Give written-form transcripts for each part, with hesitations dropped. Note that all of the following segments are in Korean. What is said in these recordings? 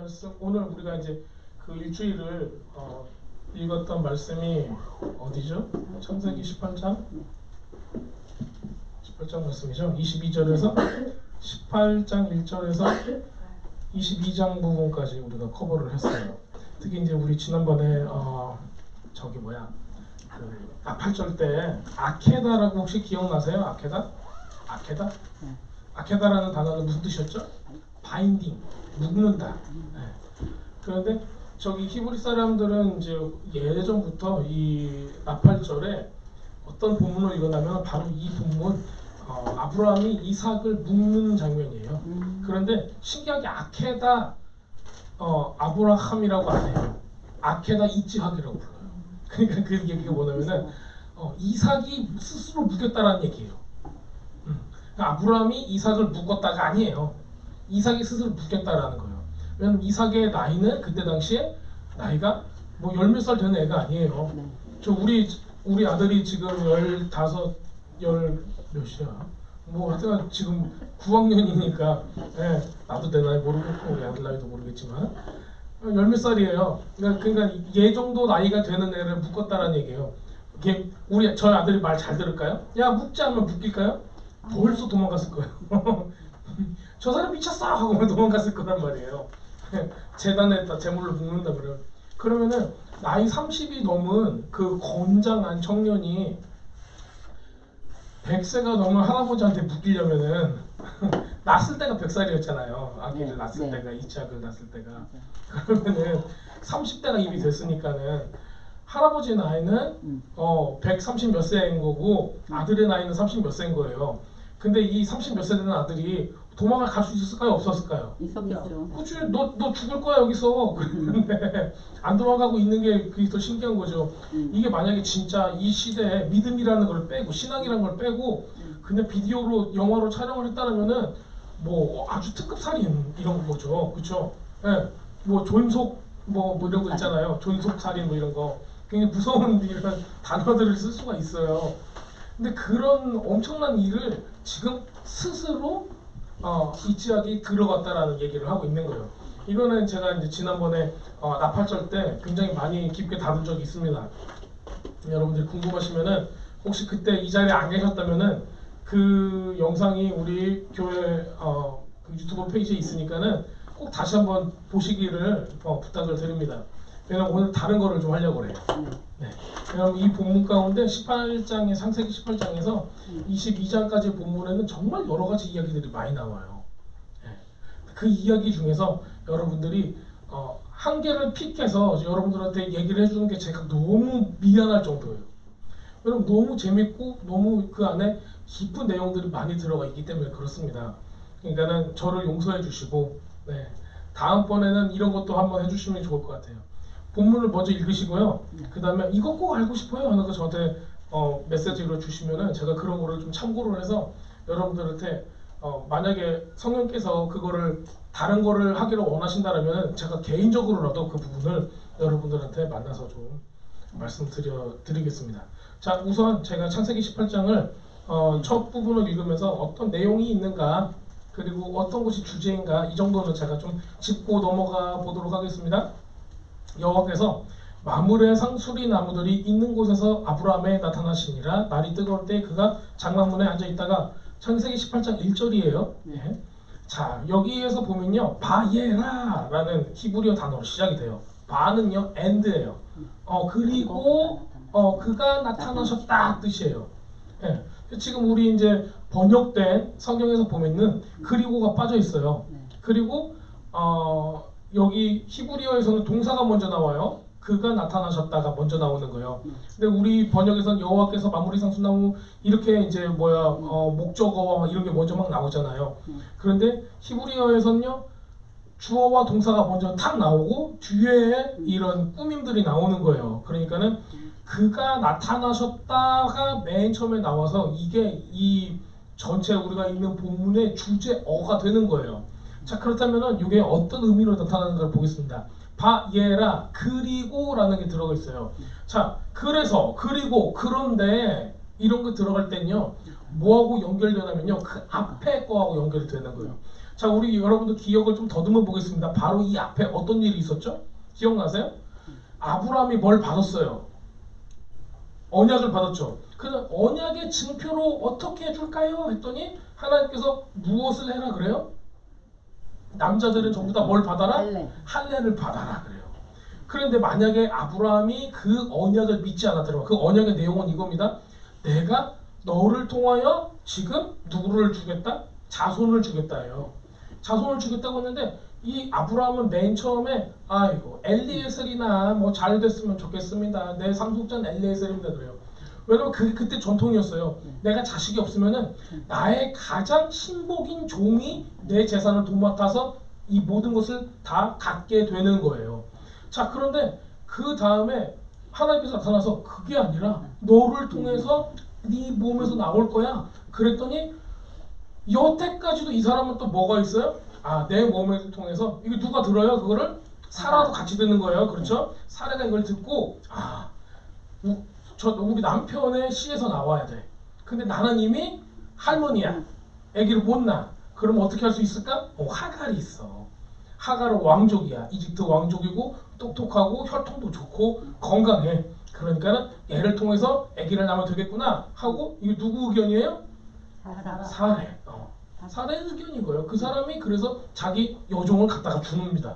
말씀 오늘 우리가 이제 그 일주일을 읽었던 말씀이 어디죠? 창세기 18장 18장 말씀이죠. 22절에서 18장 1절에서 22장 부분까지 우리가 커버를 했어요. 특히 이제 우리 지난번에 저기 뭐야 그 8절 때 아케다라고 혹시 기억나세요? 아케다? 아케다? 아케다라는 단어는 무슨 뜻이었죠? 바인딩, 묶는다. 네. 그런데 저기 히브리 사람들은 이제 예전부터 이 나팔절에 어떤 본문을 읽어나면 바로 이 본문 아브라함이 이삭을 묶는 장면이에요. 그런데 신기하게 아케다 아브라함이라고 안 해요. 아케다 이츠학이라고 불러요. 그러니까 그 얘기가 뭐냐면은 이삭이 스스로 묶였다라는 얘기예요. 그러니까 아브라함이 이삭을 묶었다가 아니에요. 이삭이 스스로 묶였다라는 거예요. 왜냐면 이삭의 나이는 그때 당시에 나이가 뭐 열 몇 살 되는 애가 아니에요. 저 우리 아들이 지금 15, 열 몇이야? 뭐 하여튼 지금 9학년이니까 나도 내 나이 모르겠고 우리 아들 나이도 모르겠지만 열 몇 살이에요. 그러니까 얘 정도 나이가 되는 애를 묶었다라는 얘기예요. 저희 아들이 말 잘 들을까요? 야 묶지 않으면 묶일까요? 벌써 도망갔을 거예요. 저 사람 미쳤어! 하고 도망갔을 거란 말이에요. 재단에다 재물로 묶는다 그러면은 나이 30이 넘은 그 건장한 청년이 100세가 넘은 할아버지한테 묶이려면은 낳았을 때가 100살이었잖아요. 아기를 낳았을 때가 이삭을 낳았을 때가 그러면은 30대가 이미 됐으니까는 할아버지 나이는 130 몇 세인 거고 아들의 나이는 30 몇 세인 거예요. 근데 이 30 몇 세 되는 아들이 도망을 갈 수 있었을까요? 없었을까요? 있었겠죠. 그치, 너 죽을 거야 여기서. 그런데 안 도망가고 있는 게 그게 더 신기한 거죠. 이게 만약에 진짜 이 시대에 믿음이라는 걸 빼고 신앙이라는 걸 빼고 그냥 비디오로 영화로 촬영을 했다면은 뭐 아주 특급 살인 이런 거죠. 그렇죠? 예. 뭐 존속 뭐 이런 거 있잖아요. 존속 살인 뭐 이런 거. 굉장히 무서운 이런 단어들을 쓸 수가 있어요. 근데 그런 엄청난 일을 지금 스스로 이치학이 들어갔다라는 얘기를 하고 있는 거예요. 이거는 제가 이제 지난번에 나팔절 때 굉장히 많이 깊게 다룬 적이 있습니다. 여러분들이 궁금하시면은 혹시 그때 이 자리에 안 계셨다면은 그 영상이 우리 교회 그 유튜브 페이지에 있으니까는 꼭 다시 한번 보시기를 부탁을 드립니다. 왜냐면 오늘 다른 거를 좀 하려고 그래요. 네. 왜냐면 이 본문 가운데 18장의 창세기 18장에서 22장까지의 본문에는 정말 여러 가지 이야기들이 많이 나와요. 네. 그 이야기 중에서 여러분들이 한 개를 픽해서 여러분들한테 얘기를 해주는 게 제가 너무 미안할 정도예요. 여러분 너무 재밌고 너무 그 안에 깊은 내용들이 많이 들어가 있기 때문에 그렇습니다. 그러니까는 저를 용서해 주시고 다음번에는 이런 것도 한번 해주시면 좋을 것 같아요. 본문을 먼저 읽으시고요. 그 다음에 이거 꼭 알고 싶어요 하는 거 저한테 메시지로 주시면은 제가 그런 거를 좀 참고를 해서 여러분들한테 만약에 성령께서 그거를 다른 거를 하기를 원하신다라면 제가 개인적으로라도 그 부분을 여러분들한테 만나서 좀 말씀드리겠습니다. 자, 우선 제가 창세기 18장을 첫 부분을 읽으면서 어떤 내용이 있는가 그리고 어떤 것이 주제인가 이 정도는 제가 좀 짚고 넘어가 보도록 하겠습니다. 여호와께서 마물의 상수리 나무들이 있는 곳에서 아브라함에 나타나시니라. 날이 뜨거울 때 그가 장막문에 앉아 있다가 창세기 18장 1절이에요. 자, 여기에서 보면요, 바예라라는 히브리어 단어로 시작이 돼요. 바는요, and예요. 그리고 그가 나타나셨다 뜻이에요. 지금 우리 이제 번역된 성경에서 보면은 그리고가 빠져 있어요. 그리고 여기 히브리어에서는 동사가 먼저 나와요. 그가 나타나셨다가 먼저 나오는 거예요. 근데 우리 번역에서는 여호와께서 마무리 상수나무 이렇게 이제 목적어와 이런 게 먼저 막 나오잖아요. 그런데 히브리어에서는요 주어와 동사가 먼저 탁 나오고 뒤에 이런 꾸밈들이 나오는 거예요. 그러니까는 그가 나타나셨다가 맨 처음에 나와서 이게 이 전체 우리가 읽는 본문의 주제어가 되는 거예요. 자, 그렇다면은 이게 어떤 의미로 나타나는가를 보겠습니다. 바예라 그리고 라는 게 들어가 있어요. 자, 그래서 그리고 그런데 이런 거 들어갈 땐요 뭐하고 연결되냐면요 그 앞에 거하고 연결이 되는 거예요. 자, 우리 여러분들 기억을 좀 더듬어 보겠습니다. 바로 이 앞에 어떤 일이 있었죠? 기억나세요? 아브라함이 뭘 받았어요? 언약을 받았죠. 그래서 언약의 증표로 어떻게 해줄까요? 했더니 하나님께서 무엇을 해라 그래요? 남자들은 전부 다 뭘 받아라? 할례를 받아라 그래요. 그런데 만약에 아브라함이 그 언약을 믿지 않았더라면 그 언약의 내용은 이겁니다. 내가 너를 통하여 지금 누구를 주겠다? 자손을 주겠다예요. 자손을 주겠다고 했는데 이 아브라함은 맨 처음에 아이고 엘리에셀이나 뭐 잘 됐으면 좋겠습니다. 내 상속자는 엘리에셀입니다 그래요. 왜냐면 그때 전통이었어요. 내가 자식이 없으면은 나의 가장 신복인 종이 내 재산을 도맡아서 이 모든 것을 다 갖게 되는 거예요. 자, 그런데 그 다음에 하나님께서 나타나서 그게 아니라 너를 통해서 네 몸에서 나올 거야. 그랬더니 여태까지도 이 사람은 또 뭐가 있어요? 아, 내 몸을 통해서 이거 누가 들어요? 그거를 사라도 같이 듣는 거예요. 그렇죠? 사라가 이걸 듣고 우리 남편의 씨에서 나와야 돼. 근데 나는 이미 할머니야. 아기를 못 낳아. 그럼 어떻게 할 수 있을까? 하갈이 있어. 하갈은 왕족이야. 이집트 왕족이고 똑똑하고 혈통도 좋고 건강해. 그러니까는 얘를 통해서 아기를 낳으면 되겠구나 하고 이게 누구 의견이에요? 사례. 사례 의견인 거예요. 그 사람이 그래서 자기 여종을 갖다가 줍니다.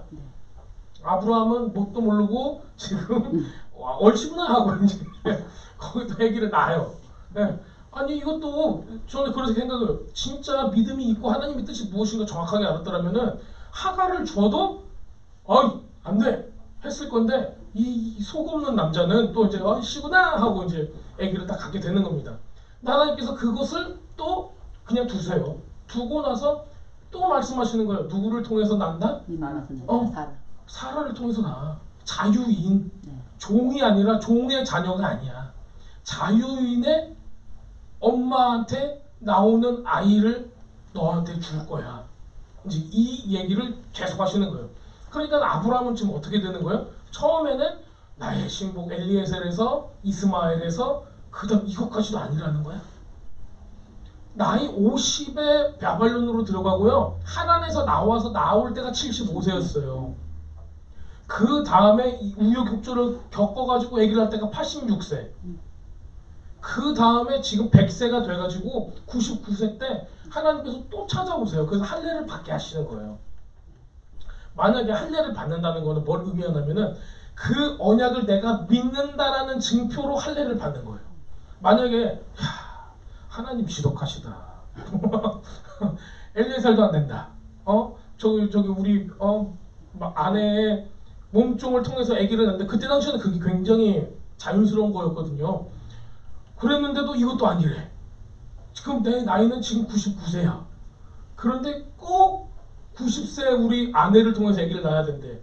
아브라함은 뭣도 모르고 지금 얼씨구나 하고 이제 거기도 아기를 낳아요. 네. 아니 이것도 저는 그렇게 생각해요. 진짜 믿음이 있고 하나님의 뜻이 무엇인가 정확하게 알았더라면은 하갈을 줘도 안 돼 했을 건데 이 속 없는 남자는 또 이제 씨구나 하고 이제 아기를 딱 갖게 되는 겁니다. 하나님께서 그것을 또 그냥 두세요. 두고 나서 또 말씀하시는 거예요. 누구를 통해서 난다? 사라를 통해서 나. 자유인. 종이 아니라 종의 자녀가 아니야. 자유인의 엄마한테 나오는 아이를 너한테 줄 거야. 이제 이 얘기를 계속 하시는 거예요. 그러니까 아브라함은 지금 어떻게 되는 거예요? 처음에는 나의 신복 엘리에셀에서 이스마엘에서 그다음 이것까지도 아니라는 거야. 나이 50에 바벨론으로 들어가고요. 하란에서 나올 때가 75세였어요. 그 다음에 우여곡절을 겪어가지고 아기를 낳을 때가 86세. 그 다음에 지금 100세가 돼가지고 99세 때 하나님께서 또 찾아오세요. 그래서 할례를 받게 하시는 거예요. 만약에 할례를 받는다는 거는 뭘 의미하냐면은 그 언약을 내가 믿는다라는 증표로 할례를 받는 거예요. 만약에 하나님 지독하시다. 엘리에셀도 안 된다. 저기 우리 아내의 몸종을 통해서 아기를 낳는데 그때 당시에는 그게 굉장히 자연스러운 거였거든요. 그랬는데도 이것도 아니래. 지금 내 나이는 지금 99세야. 그런데 꼭 90세 우리 아내를 통해서 아기를 낳아야 된대.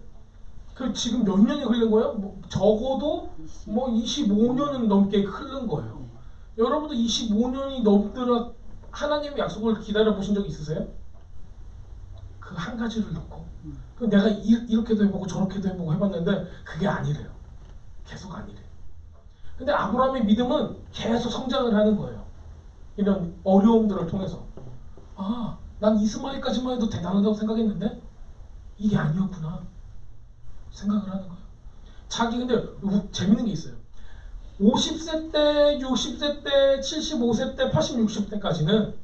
그 지금 몇 년이 흘린 거예요? 적어도 25년은 넘게 흐른 거예요. 여러분도 25년이 넘더라 하나님의 약속을 기다려 보신 적 있으세요? 그 한 가지를 놓고 내가 이렇게도 해보고 저렇게도 해보고 해봤는데 그게 아니래요. 계속 아니래. 근데 아브라함의 믿음은 계속 성장을 하는 거예요. 이런 어려움들을 통해서 난 이스마엘까지만 해도 대단하다고 생각했는데 이게 아니었구나 생각을 하는 거예요. 자기 근데 재밌는 게 있어요. 50세 때, 60세 때, 75세 때, 80, 60세까지는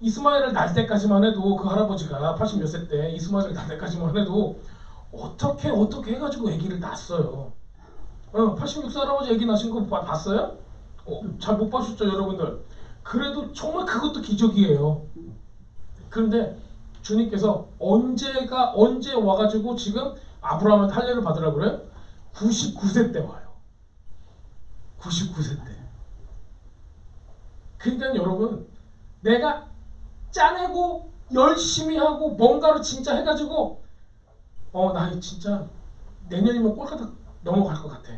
이스마엘을 낳을 때까지만 해도 그 할아버지가 80 몇 세 때 이스마엘을 낳을 때까지만 해도 어떻게 해가지고 아기를 낳았어요. 86세 할아버지 아기 낳으신 거 봤어요? 잘 못 봐주셨죠 여러분들. 그래도 정말 그것도 기적이에요. 그런데 주님께서 언제 와가지고 지금 아브라함한테 할례를 받으라고 그래요? 99세 때 와요. 99세 때. 그러니까 여러분 내가 짜내고 열심히 하고 뭔가를 진짜 해가지고 나 진짜 내년이면 꼴까닥 넘어갈 것 같아.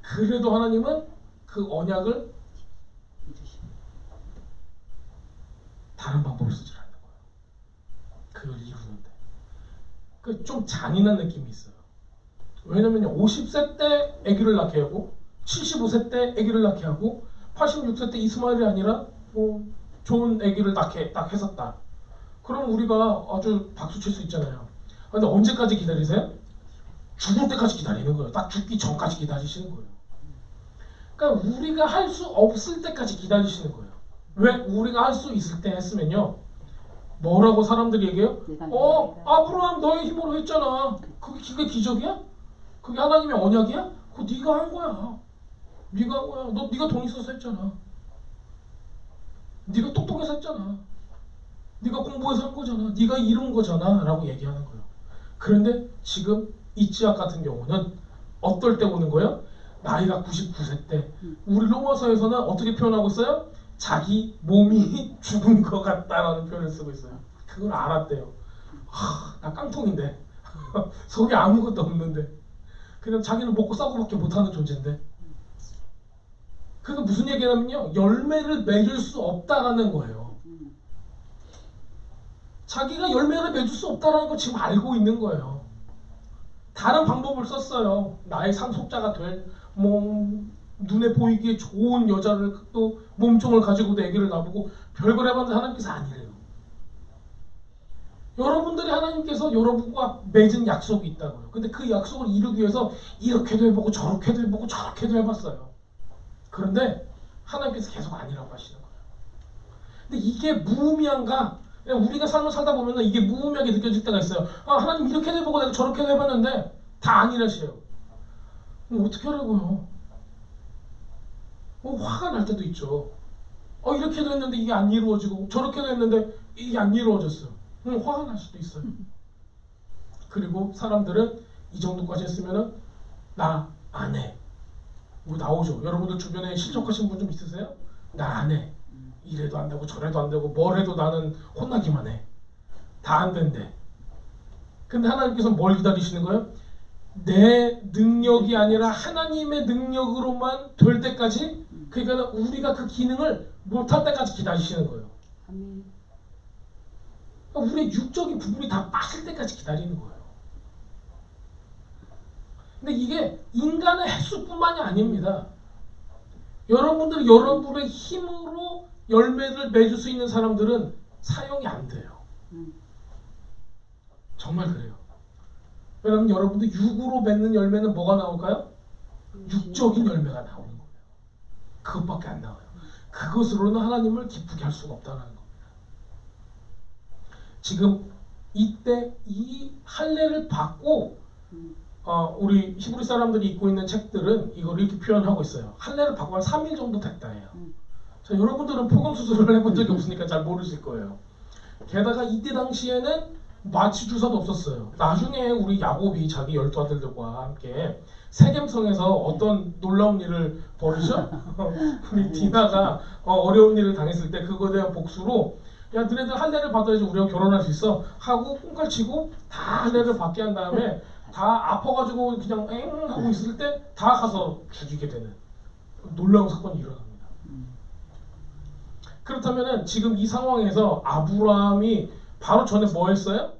그래도 하나님은 그 언약을 다른 방법을 쓰지 않는 거예요. 그걸 이루는데. 그 좀 잔인한 느낌이 있어요. 왜냐면 50세 때 아기를 낳게 하고 75세 때 아기를 낳게 하고 86세 때 이스마엘이 아니라 좋은 아기를 낳게 딱 했었다. 그럼 우리가 아주 박수 칠 수 있잖아요. 근데 언제까지 기다리세요? 죽을 때까지 기다리는 거예요. 딱 죽기 전까지 기다리시는 거예요. 그러니까 우리가 할 수 없을 때까지 기다리시는 거예요. 왜? 우리가 할 수 있을 때 했으면요. 뭐라고 사람들이 얘기해요? 아브라함 너의 힘으로 했잖아. 그게 기적이야? 그게 하나님의 언약이야? 그거 네가 한 거야. 네가 한 거야. 네가 돈 있어서 했잖아. 네가 똑똑해서 했잖아. 네가 공부해서 한 거잖아. 네가 이룬 거잖아. 라고 얘기하는 거예요. 그런데 지금 이지학 같은 경우는 어떨 때 오는 거예요? 나이가 99세 때. 우리 로마서에서는 어떻게 표현하고 있어요? 자기 몸이 죽은 것 같다라는 표현을 쓰고 있어요. 그걸 알았대요. 나 깡통인데 속에 아무것도 없는데 그냥 자기는 먹고 싸고밖에 못하는 존재인데. 그게 무슨 얘기냐면요, 열매를 맺을 수 없다라는 거예요. 자기가 열매를 맺을 수 없다라는 걸 지금 알고 있는 거예요. 다른 방법을 썼어요. 나의 상속자가 될 눈에 보이기에 좋은 여자를 또 몸종을 가지고도 아기를 낳고 별걸 해봤는데 하나님께서 아니래요. 여러분들이 하나님께서 여러분과 맺은 약속이 있다고요. 근데 그 약속을 이루기 위해서 이렇게도 해보고 저렇게도 해보고 저렇게도 해봤어요. 그런데 하나님께서 계속 아니라고 하시는 거예요. 근데 이게 무의미한가? 우리가 삶을 살다 보면 이게 무의미하게 느껴질 때가 있어요. 하나님 이렇게도 해보고 내가 저렇게도 해봤는데 다 아니라시요. 어떻게 하라고요? 화가 날 때도 있죠. 이렇게도 했는데 이게 안 이루어지고 저렇게도 했는데 이게 안 이루어졌어요. 화가 날 수도 있어요. 그리고 사람들은 이 정도까지 했으면은 나 안 해. 뭐 나오죠. 여러분들 주변에 실족하신 분 좀 있으세요? 나 안 해. 이래도 안 되고 저래도 안 되고 뭘 해도 나는 혼나기만 해. 다 안 된대. 근데 하나님께서 뭘 기다리시는 거예요? 내 능력이 아니라 하나님의 능력으로만 될 때까지, 그러니까 우리가 그 기능을 못할 때까지 기다리시는 거예요. 우리의 육적인 부분이 다 빠질 때까지 기다리는 거예요. 근데 이게 인간의 횟수뿐만이 아닙니다. 여러분들이 여러분의 힘으로 열매를 맺을 수 있는 사람들은 사용이 안 돼요. 정말 그래요. 왜냐하면 여러분들 육으로 맺는 열매는 뭐가 나올까요? 육적인 열매가 나오는 거예요. 그것밖에 안 나와요. 그것으로는 하나님을 기쁘게 할 수가 없다는 겁니다. 지금 이때 이 할례를 받고 우리 히브리 사람들이 읽고 있는 책들은 이걸 이렇게 표현하고 있어요. 할례를 받고 한 3일 정도 됐다예요. 자, 여러분들은 포경 수술을 해본 적이 없으니까 잘 모르실 거예요. 게다가 이때 당시에는 마취 주사도 없었어요. 나중에 우리 야곱이 자기 12아들들과 함께 세겜성에서 어떤 놀라운 일을 벌이죠? 우리 디나가 어려운 일을 당했을 때 그거에 대한 복수로, 야 너네들 할례를 받아야지 우리가 결혼할 수 있어 하고 꿍깔치고 다 할례를 받게 한 다음에 다 아파가지고 그냥 엥 하고 있을 때 다 가서 죽이게 되는 놀라운 사건이 일어납니다. 그렇다면 지금 이 상황에서 아브라함이 바로 전에 뭐 했어요?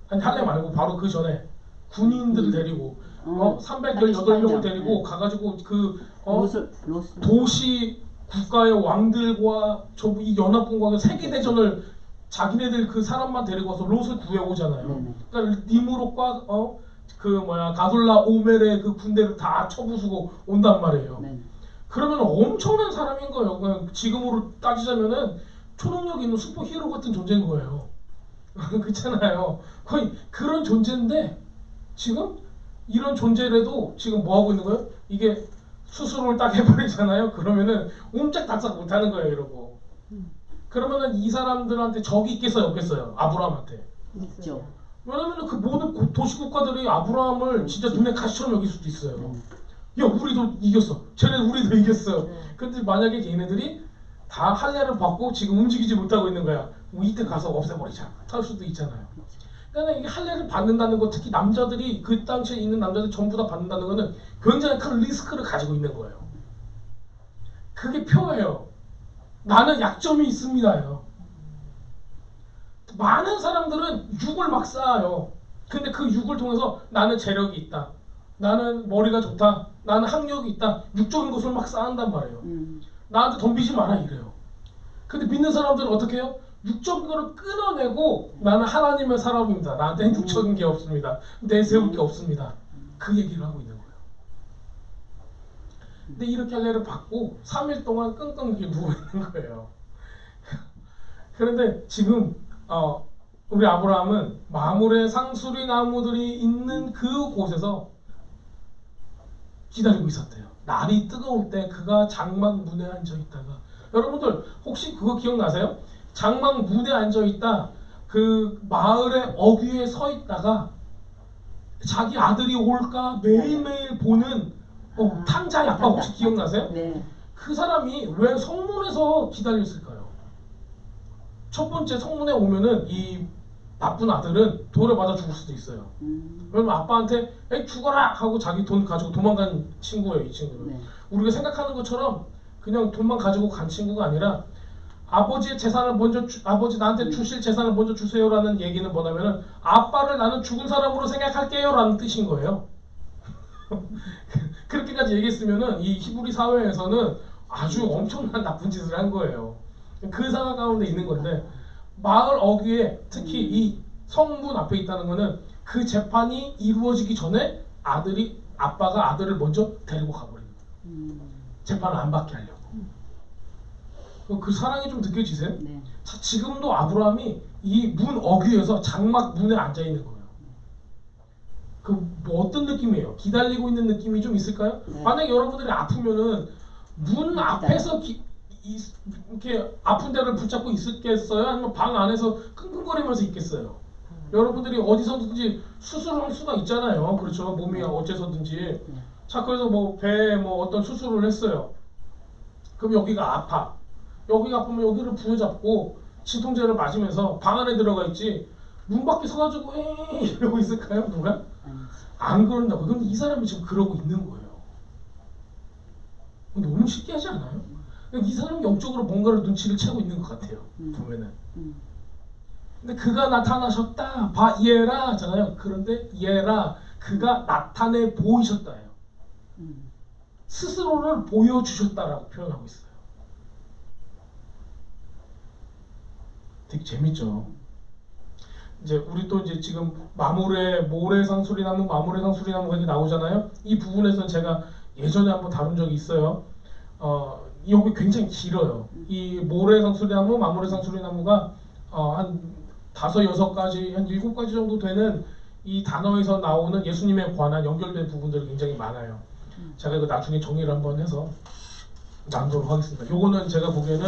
아니 할례 말고 바로 그 전에 군인들을 데리고 318명을 데리고 가가지고 그 도시 국가의 왕들과 이 연합군과 세계대전을 자기네들 그 사람만 데리고 와서 롯을 구해오잖아요. 그러니까 니무롯과 가돌라 오멜의 그 군대를 다 쳐부수고 온단 말이에요. 그러면 엄청난 사람인 거예요. 그냥 지금으로 따지자면은 초능력 있는 슈퍼 히어로 같은 존재인 거예요. 그렇잖아요. 거의 그런 존재인데 지금 이런 존재라도 지금 뭐 하고 있는 거예요? 이게 수술을 딱 해버리잖아요. 그러면은 옴짝달싹 못하는 거예요, 이러고. 그러면은 이 사람들한테 적이 있겠어요, 없겠어요? 아브라함한테. 있죠. 왜냐면은 그 모든 도시국가들이 아브라함을 진짜 눈에 가시처럼 여길 수도 있어요. 야, 우리도 이겼어. 쟤네 우리도 이겼어. 근데 만약에 걔네들이 다 할례를 받고 지금 움직이지 못하고 있는 거야. 뭐 이때 가서 없애버리자. 할 수도 있잖아요. 그러니까 이게 할례를 받는다는 거, 특히 남자들이 그 당시에 있는 남자들 전부 다 받는다는 거는 굉장히 큰 리스크를 가지고 있는 거예요. 그게 표예요. 나는 약점이 있습니다요. 많은 사람들은 육을 막 쌓아요. 근데 그 육을 통해서 나는 재력이 있다. 나는 머리가 좋다. 나는 학력이 있다. 육적인 것을 막 쌓는단 말이에요. 나한테 덤비지 마라 이래요. 근데 믿는 사람들은 어떻게 해요? 육적인 거를 끊어내고 나는 하나님의 사람입니다. 나한테는 육적인 게 없습니다. 내세울 게 없습니다. 그 얘기를 하고 있는 거예요. 근데 이렇게 할례를 받고 3일 동안 끙끙 이렇게 누워 있는 거예요. 그런데 지금 우리 아브라함은 마므레 상수리 나무들이 있는 그 곳에서 기다리고 있었대요. 날이 뜨거울 때 그가 장막 문에 앉아 있다가, 여러분들 혹시 그거 기억나세요? 장막 문에 앉아 있다, 그 마을의 어귀에 서 있다가 자기 아들이 올까 매일매일 보는 탕자 약밥 혹시 기억나세요? 네. 그 사람이 왜 성문에서 기다렸을까요? 첫 번째, 성문에 오면은 이 나쁜 아들은 돌에 맞아 죽을 수도 있어요. 왜냐면 아빠한테 에이 죽어라 하고 자기 돈 가지고 도망간 친구예요, 이 친구는. 네. 우리가 생각하는 것처럼 그냥 돈만 가지고 간 친구가 아니라 아버지의 재산을 먼저 아버지 나한테 주실 재산을 먼저 주세요라는 얘기는 뭐냐면은 아빠를 나는 죽은 사람으로 생각할게요라는 뜻인 거예요. 그렇게까지 얘기했으면은 이 히브리 사회에서는 아주 엄청난 나쁜 짓을 한 거예요. 그 상황 가운데 있는 건데, 마을 어귀에 특히 이 성문 앞에 있다는 거는 그 재판이 이루어지기 전에 아빠가 아들을 먼저 데리고 가버리는 거예요. 재판을 안 받게 하려고. 그 사랑이 좀 느껴지세요? 네. 자, 지금도 아브라함이 이 문 어귀에서 장막 문에 앉아 있는 거예요. 뭐 어떤 느낌이에요? 기다리고 있는 느낌이 좀 있을까요? 네. 만약에 여러분들이 아프면은 문 앞에서 이렇게 아픈 데를 붙잡고 있겠어요? 아니면 방 안에서 끙끙거리면서 있겠어요? 여러분들이 어디서든지 수술을 할 수가 있잖아요. 그렇죠? 몸이 어째서든지. 자, 그래서 뭐 배에 뭐 어떤 수술을 했어요. 그럼 여기가 아파. 여기가 아프면 여기를 부여잡고 진통제를 맞으면서 방 안에 들어가 있지, 문 밖에 서가지고 에이 이러고 있을까요? 누가? 안 그런다고. 근데 이 사람이 지금 그러고 있는 거예요. 너무 신기하지 않아요? 이 사람이 영적으로 뭔가를 눈치를 채고 있는 것 같아요. 보면은. 근데 그가 나타나셨다. 얘라 하잖아요. 그런데 얘라, 그가 나타내 보이셨다예요. 스스로를 보여주셨다라고 표현하고 있어요. 되게 재밌죠. 이제 우리 또 이제 지금 모래상수리나무, 마므레상수리나무가 이렇게 나오잖아요. 이 부분에서는 제가 예전에 한번 다룬 적이 있어요. 여기 굉장히 길어요. 이 모래상수리나무, 마므레상수리나무가 한 5-6가지, 한 7가지 정도 되는 이 단어에서 나오는 예수님에 관한 연결된 부분들이 굉장히 많아요. 제가 이거 나중에 정리를 한번 해서 나누도록 하겠습니다. 요거는 제가 보기에는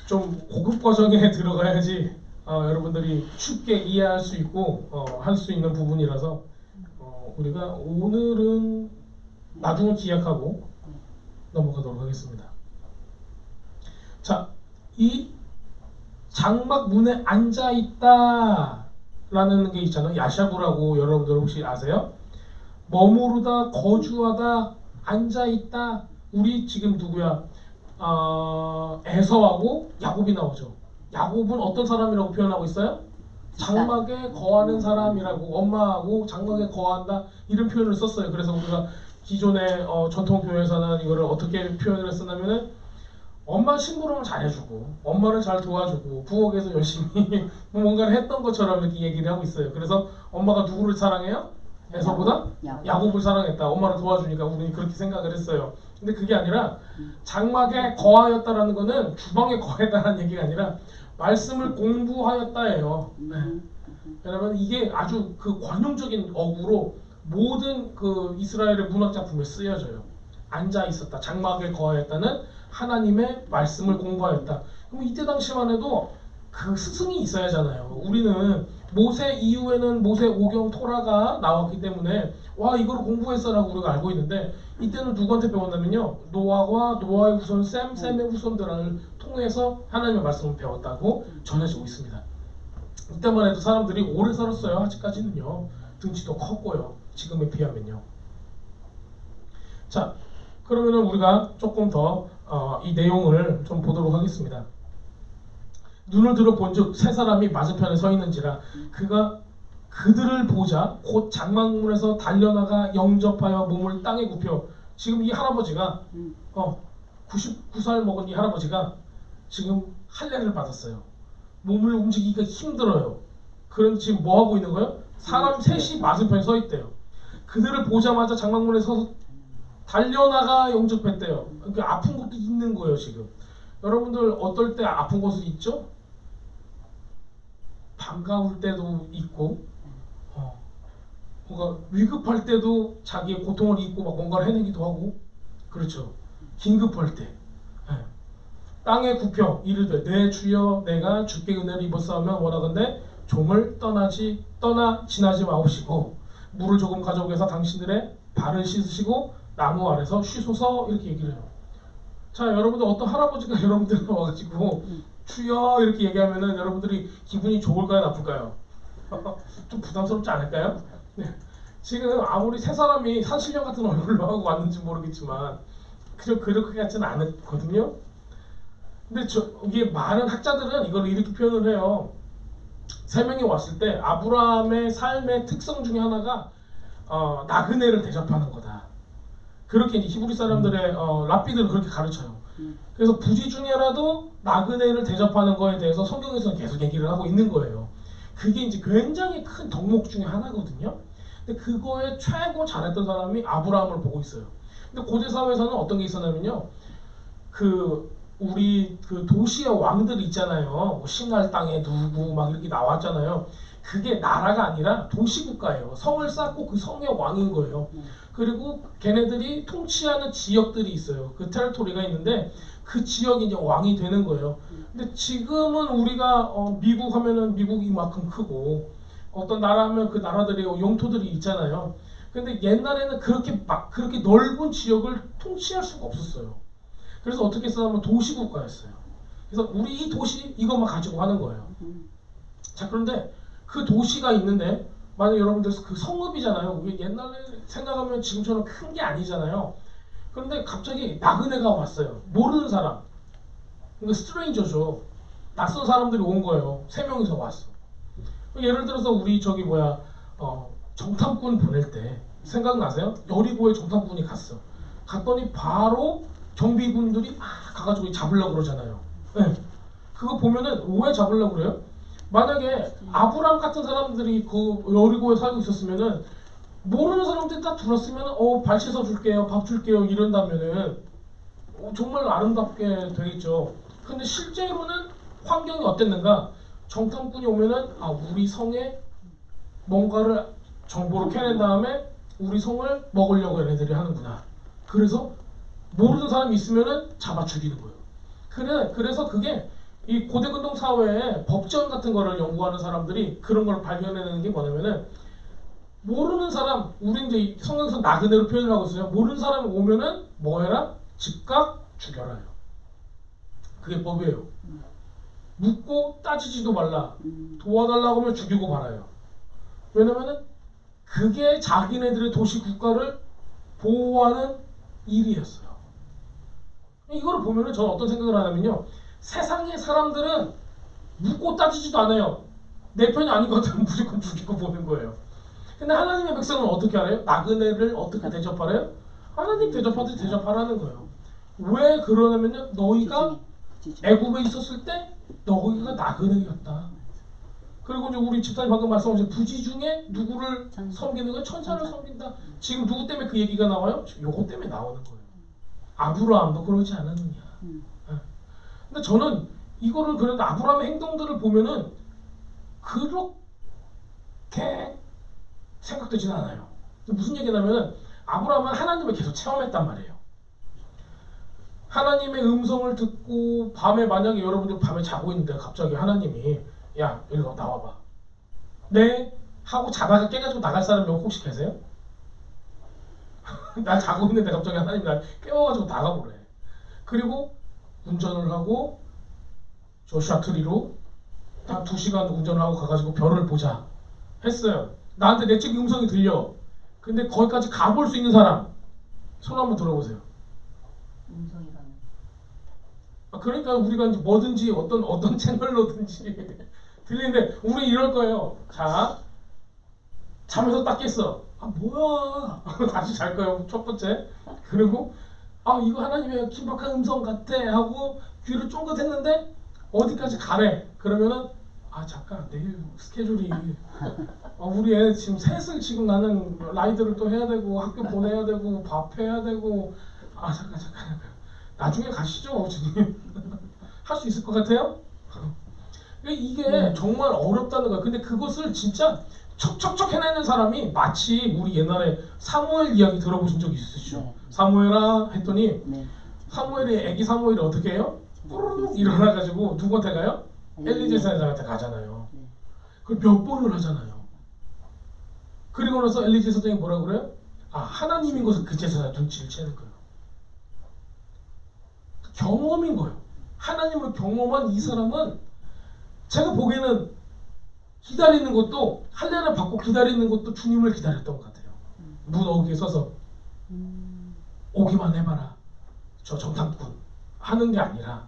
좀 고급 과정에 들어가야지 여러분들이 쉽게 이해할 수 있고 할 수 있는 부분이라서 우리가 오늘은 나중에 기약하고 넘어가도록 하겠습니다. 자, 이 장막 문에 앉아 있다라는 게 있잖아요. 야샤부라고 여러분들 혹시 아세요? 머무르다, 거주하다, 앉아 있다. 우리 지금 누구야? 에서하고 야곱이 나오죠. 야곱은 어떤 사람이라고 표현하고 있어요? 장막에 거하는 사람이라고, 엄마하고 장막에 거한다, 이런 표현을 썼어요. 그래서 우리가 기존의 전통 교회에서는 이거를 어떻게 표현을 했었냐면은 엄마 심부름을 잘해주고 엄마를 잘 도와주고 부엌에서 열심히 뭔가를 했던 것처럼 이렇게 얘기를 하고 있어요. 그래서 엄마가 누구를 사랑해요? 에서보다 야곱을 사랑했다. 엄마를 도와주니까 우리는 그렇게 생각을 했어요. 근데 그게 아니라 장막에 거하였다라는 거는 주방에 거했다는 얘기가 아니라 말씀을 공부하였다예요. 네. 왜냐면 이게 아주 그 관용적인 어구로 모든 그 이스라엘의 문학 작품에 쓰여져요. 앉아 있었다. 장막에 거하였다는 하나님의 말씀을 공부하였다. 그럼 이때 당시만 해도 그 스승이 있어야 하잖아요. 우리는 모세 이후에는 모세 오경 토라가 나왔기 때문에 와 이걸 공부했어라고 우리가 알고 있는데, 이때는 누구한테 배웠냐면요, 노아와 노아의 후손 셈의 후손들을 통해서 하나님의 말씀을 배웠다고 전해지고 있습니다. 이때만 해도 사람들이 오래 살았어요. 아직까지는요. 등치도 컸고요. 지금에 비하면요. 자, 그러면은 우리가 조금 더 이 내용을 좀 보도록 하겠습니다. 눈을 들어 본즉 세 사람이 맞은편에 서 있는지라 그가 그들을 보자 곧 장막문에서 달려나가 영접하여 몸을 땅에 굽혀. 지금 이 할아버지가 99살 먹은 이 할아버지가 지금 할례를 받았어요. 몸을 움직이기가 힘들어요. 그런 지금 뭐 하고 있는 거예요? 사람 셋이 맞은편에 서 있대요. 그들을 보자마자 장막문에 서서 달려나가 영접했대요. 그러니까 아픈 것도 있는 거예요 지금. 여러분들 어떨 때 아픈 것이 있죠? 반가울 때도 있고, 뭔가 위급할 때도 자기의 고통을 잊고 막 뭔가를 해내기도 하고, 그렇죠. 긴급할 때. 예. 땅에 굽혀 이르되 내 주여 내가 주께 은혜를 입었사오면 원하건대 종을 떠나 지나지 마옵시고 물을 조금 가져오게서 당신들의 발을 씻으시고 나무 아래서 쉬소서 이렇게 얘기를 해요. 자, 여러분들 어떤 할아버지가 여러분들 와가지고 주여 이렇게 얘기하면은 여러분들이 기분이 좋을까요, 나쁠까요? 좀 부담스럽지 않을까요? 네. 지금 아무리 세 사람이 산신령 같은 얼굴로 하고 왔는지 모르겠지만 그렇게 같지는 않거든요. 근데 이게 많은 학자들은 이걸 이렇게 표현을 해요. 세 명이 왔을 때 아브라함의 삶의 특성 중에 하나가 나그네를 대접하는 거다. 그렇게 이제 히브리 사람들의 랍비들은 그렇게 가르쳐요. 그래서 부지 중에라도 나그네를 대접하는 거에 대해서 성경에서는 계속 얘기를 하고 있는 거예요. 그게 이제 굉장히 큰 덕목 중에 하나거든요. 근데 그거에 최고 잘했던 사람이 아브라함을 보고 있어요. 근데 고대 사회에서는 어떤 게 있었냐면요. 우리 도시의 왕들 있잖아요. 뭐 신할 땅에 누구 막 이렇게 나왔잖아요. 그게 나라가 아니라 도시국가예요. 성을 쌓고 그 성의 왕인 거예요. 그리고 걔네들이 통치하는 지역들이 있어요. 그 테리토리가 있는데 그 지역이 이제 왕이 되는 거예요. 근데 지금은 우리가 미국 하면은 미국이 이만큼 크고 어떤 나라 하면 그 나라들의 영토들이 있잖아요. 근데 옛날에는 그렇게 넓은 지역을 통치할 수가 없었어요. 그래서 어떻게 했냐면 도시국가였어요. 그래서 우리 이 도시 이것만 가지고 하는 거예요. 자, 그런데 그 도시가 있는데 만약 여러분들 그 성읍이잖아요. 우리 옛날에 생각하면 지금처럼 큰 게 아니잖아요. 그런데 갑자기 나그네가 왔어요. 모르는 사람. 그러니까 스트레인저죠. 낯선 사람들이 온 거예요. 세 명이서 왔어. 예를 들어서 우리 정탐꾼 보낼 때 생각나세요? 여리고에 정탐꾼이 갔어. 갔더니 바로 경비군들이 막 가가지고 잡으려고 그러잖아요. 네. 그거 보면은 왜 잡으려고 그래요? 만약에 아브람 같은 사람들이 그 여리고에 살고 있었으면은 모르는 사람들이 딱 들었으면 발 씻어 줄게요, 밥 줄게요 이런다면은 정말 아름답게 되겠죠. 근데 실제로는 환경이 어땠는가? 정탐꾼이 오면은 우리 성에 뭔가를 정보를 캐낸 다음에 우리 성을 먹으려고 얘네들이 하는구나. 그래서 모르는 사람이 있으면은 잡아 죽이는 거예요. 그래서 그게 이 고대근동 사회에 법전 같은 거를 연구하는 사람들이 그런 걸 발견해내는 게 뭐냐면은 모르는 사람, 우리 이제 성경에서 나그네로 표현을 하고 있어요. 모르는 사람이 오면은 뭐 해라? 즉각 죽여라요. 그게 법이에요. 묻고 따지지도 말라. 도와달라고 하면 죽이고 말아요. 왜냐면은 그게 자기네들의 도시 국가를 보호하는 일이었어요. 이거를 보면은 저는 어떤 생각을 하냐면요. 세상의 사람들은 묻고 따지지도 않아요. 내 편이 아닌 것 같으면 무조건 죽이고 보는 거예요. 근데 하나님의 백성은 어떻게 알아요? 나그네를 어떻게 대접하래요? 하나님 대접하듯이 대접하라는 거예요. 왜 그러냐면요. 너희가 애굽에 있었을 때 너희가 나그네였다. 그리고 이제 우리 집사님 방금 말씀하신 부지 중에 누구를 섬기는 거예요? 천사를 섬긴다. 지금 누구 때문에 그 얘기가 나와요? 지금 요거 때문에 나오는 거예요. 아브라함도 그러지 않았느냐. 근데 저는 이거를 그런데 아브라함의 행동들을 보면은 그렇게 생각되지는 않아요. 무슨 얘기냐면은 아브라함은 하나님을 계속 체험했단 말이에요. 하나님의 음성을 듣고 밤에 만약에 여러분들 밤에 자고 있는데 갑자기 하나님이 야 이리 와 나와봐. 네? 하고 자다가 깨가지고 나갈 사람이 혹시 계세요? 나 자고 있는데 갑자기 하나님이 날 깨워가지고 나가보래. 그리고 운전을 하고 조슈아 트리로 딱 2시간 운전을 하고 가가지고 별을 보자 했어요. 나한테 내적 음성이 들려. 근데 거기까지 가볼 수 있는 사람 손 한번 들어보세요. 음성이라는. 그러니까 우리가 이제 뭐든지 어떤 채널로든지 들리는데 우리 이럴 거예요. 자, 잠에서 딱 깼어. 뭐야? 다시 잘 거예요. 첫 번째. 그리고 이거 하나님의 긴박한 음성 같아 하고 귀를 쫑긋했는데 어디까지 가래. 그러면은 아 잠깐 내일 스케줄이 우리 애 지금 셋을 지금 나는 라이드를 또 해야 되고 학교 보내야 되고 밥 해야 되고 아 잠깐 나중에 가시죠 주님. 할 수 있을 것 같아요? 이게 정말 어렵다는 거야. 근데 그것을 진짜 척척척 해내는 사람이 마치 우리 옛날에 사무엘 이야기 들어보신 적 있으시죠? 네. 사무엘아 했더니 네. 사무엘이 애기 사무엘이 어떻게 해요? 뿌르륵 일어나가지고 누구한테 가요? 엘리 제사장한테 가잖아요. 네. 그걸 몇 번을 하잖아요. 그리고 나서 엘리 제사장이 뭐라 그래요? 아 하나님인 것을 그 제사장 눈치를 채는 거예요. 경험인 거예요. 하나님을 경험한 이 사람은 제가 보기에는 기다리는 것도 할례를 받고 기다리는 것도 주님을 기다렸던 것 같아요. 문 어귀에 서서 오기만 해봐라. 저 정탐꾼 하는 게 아니라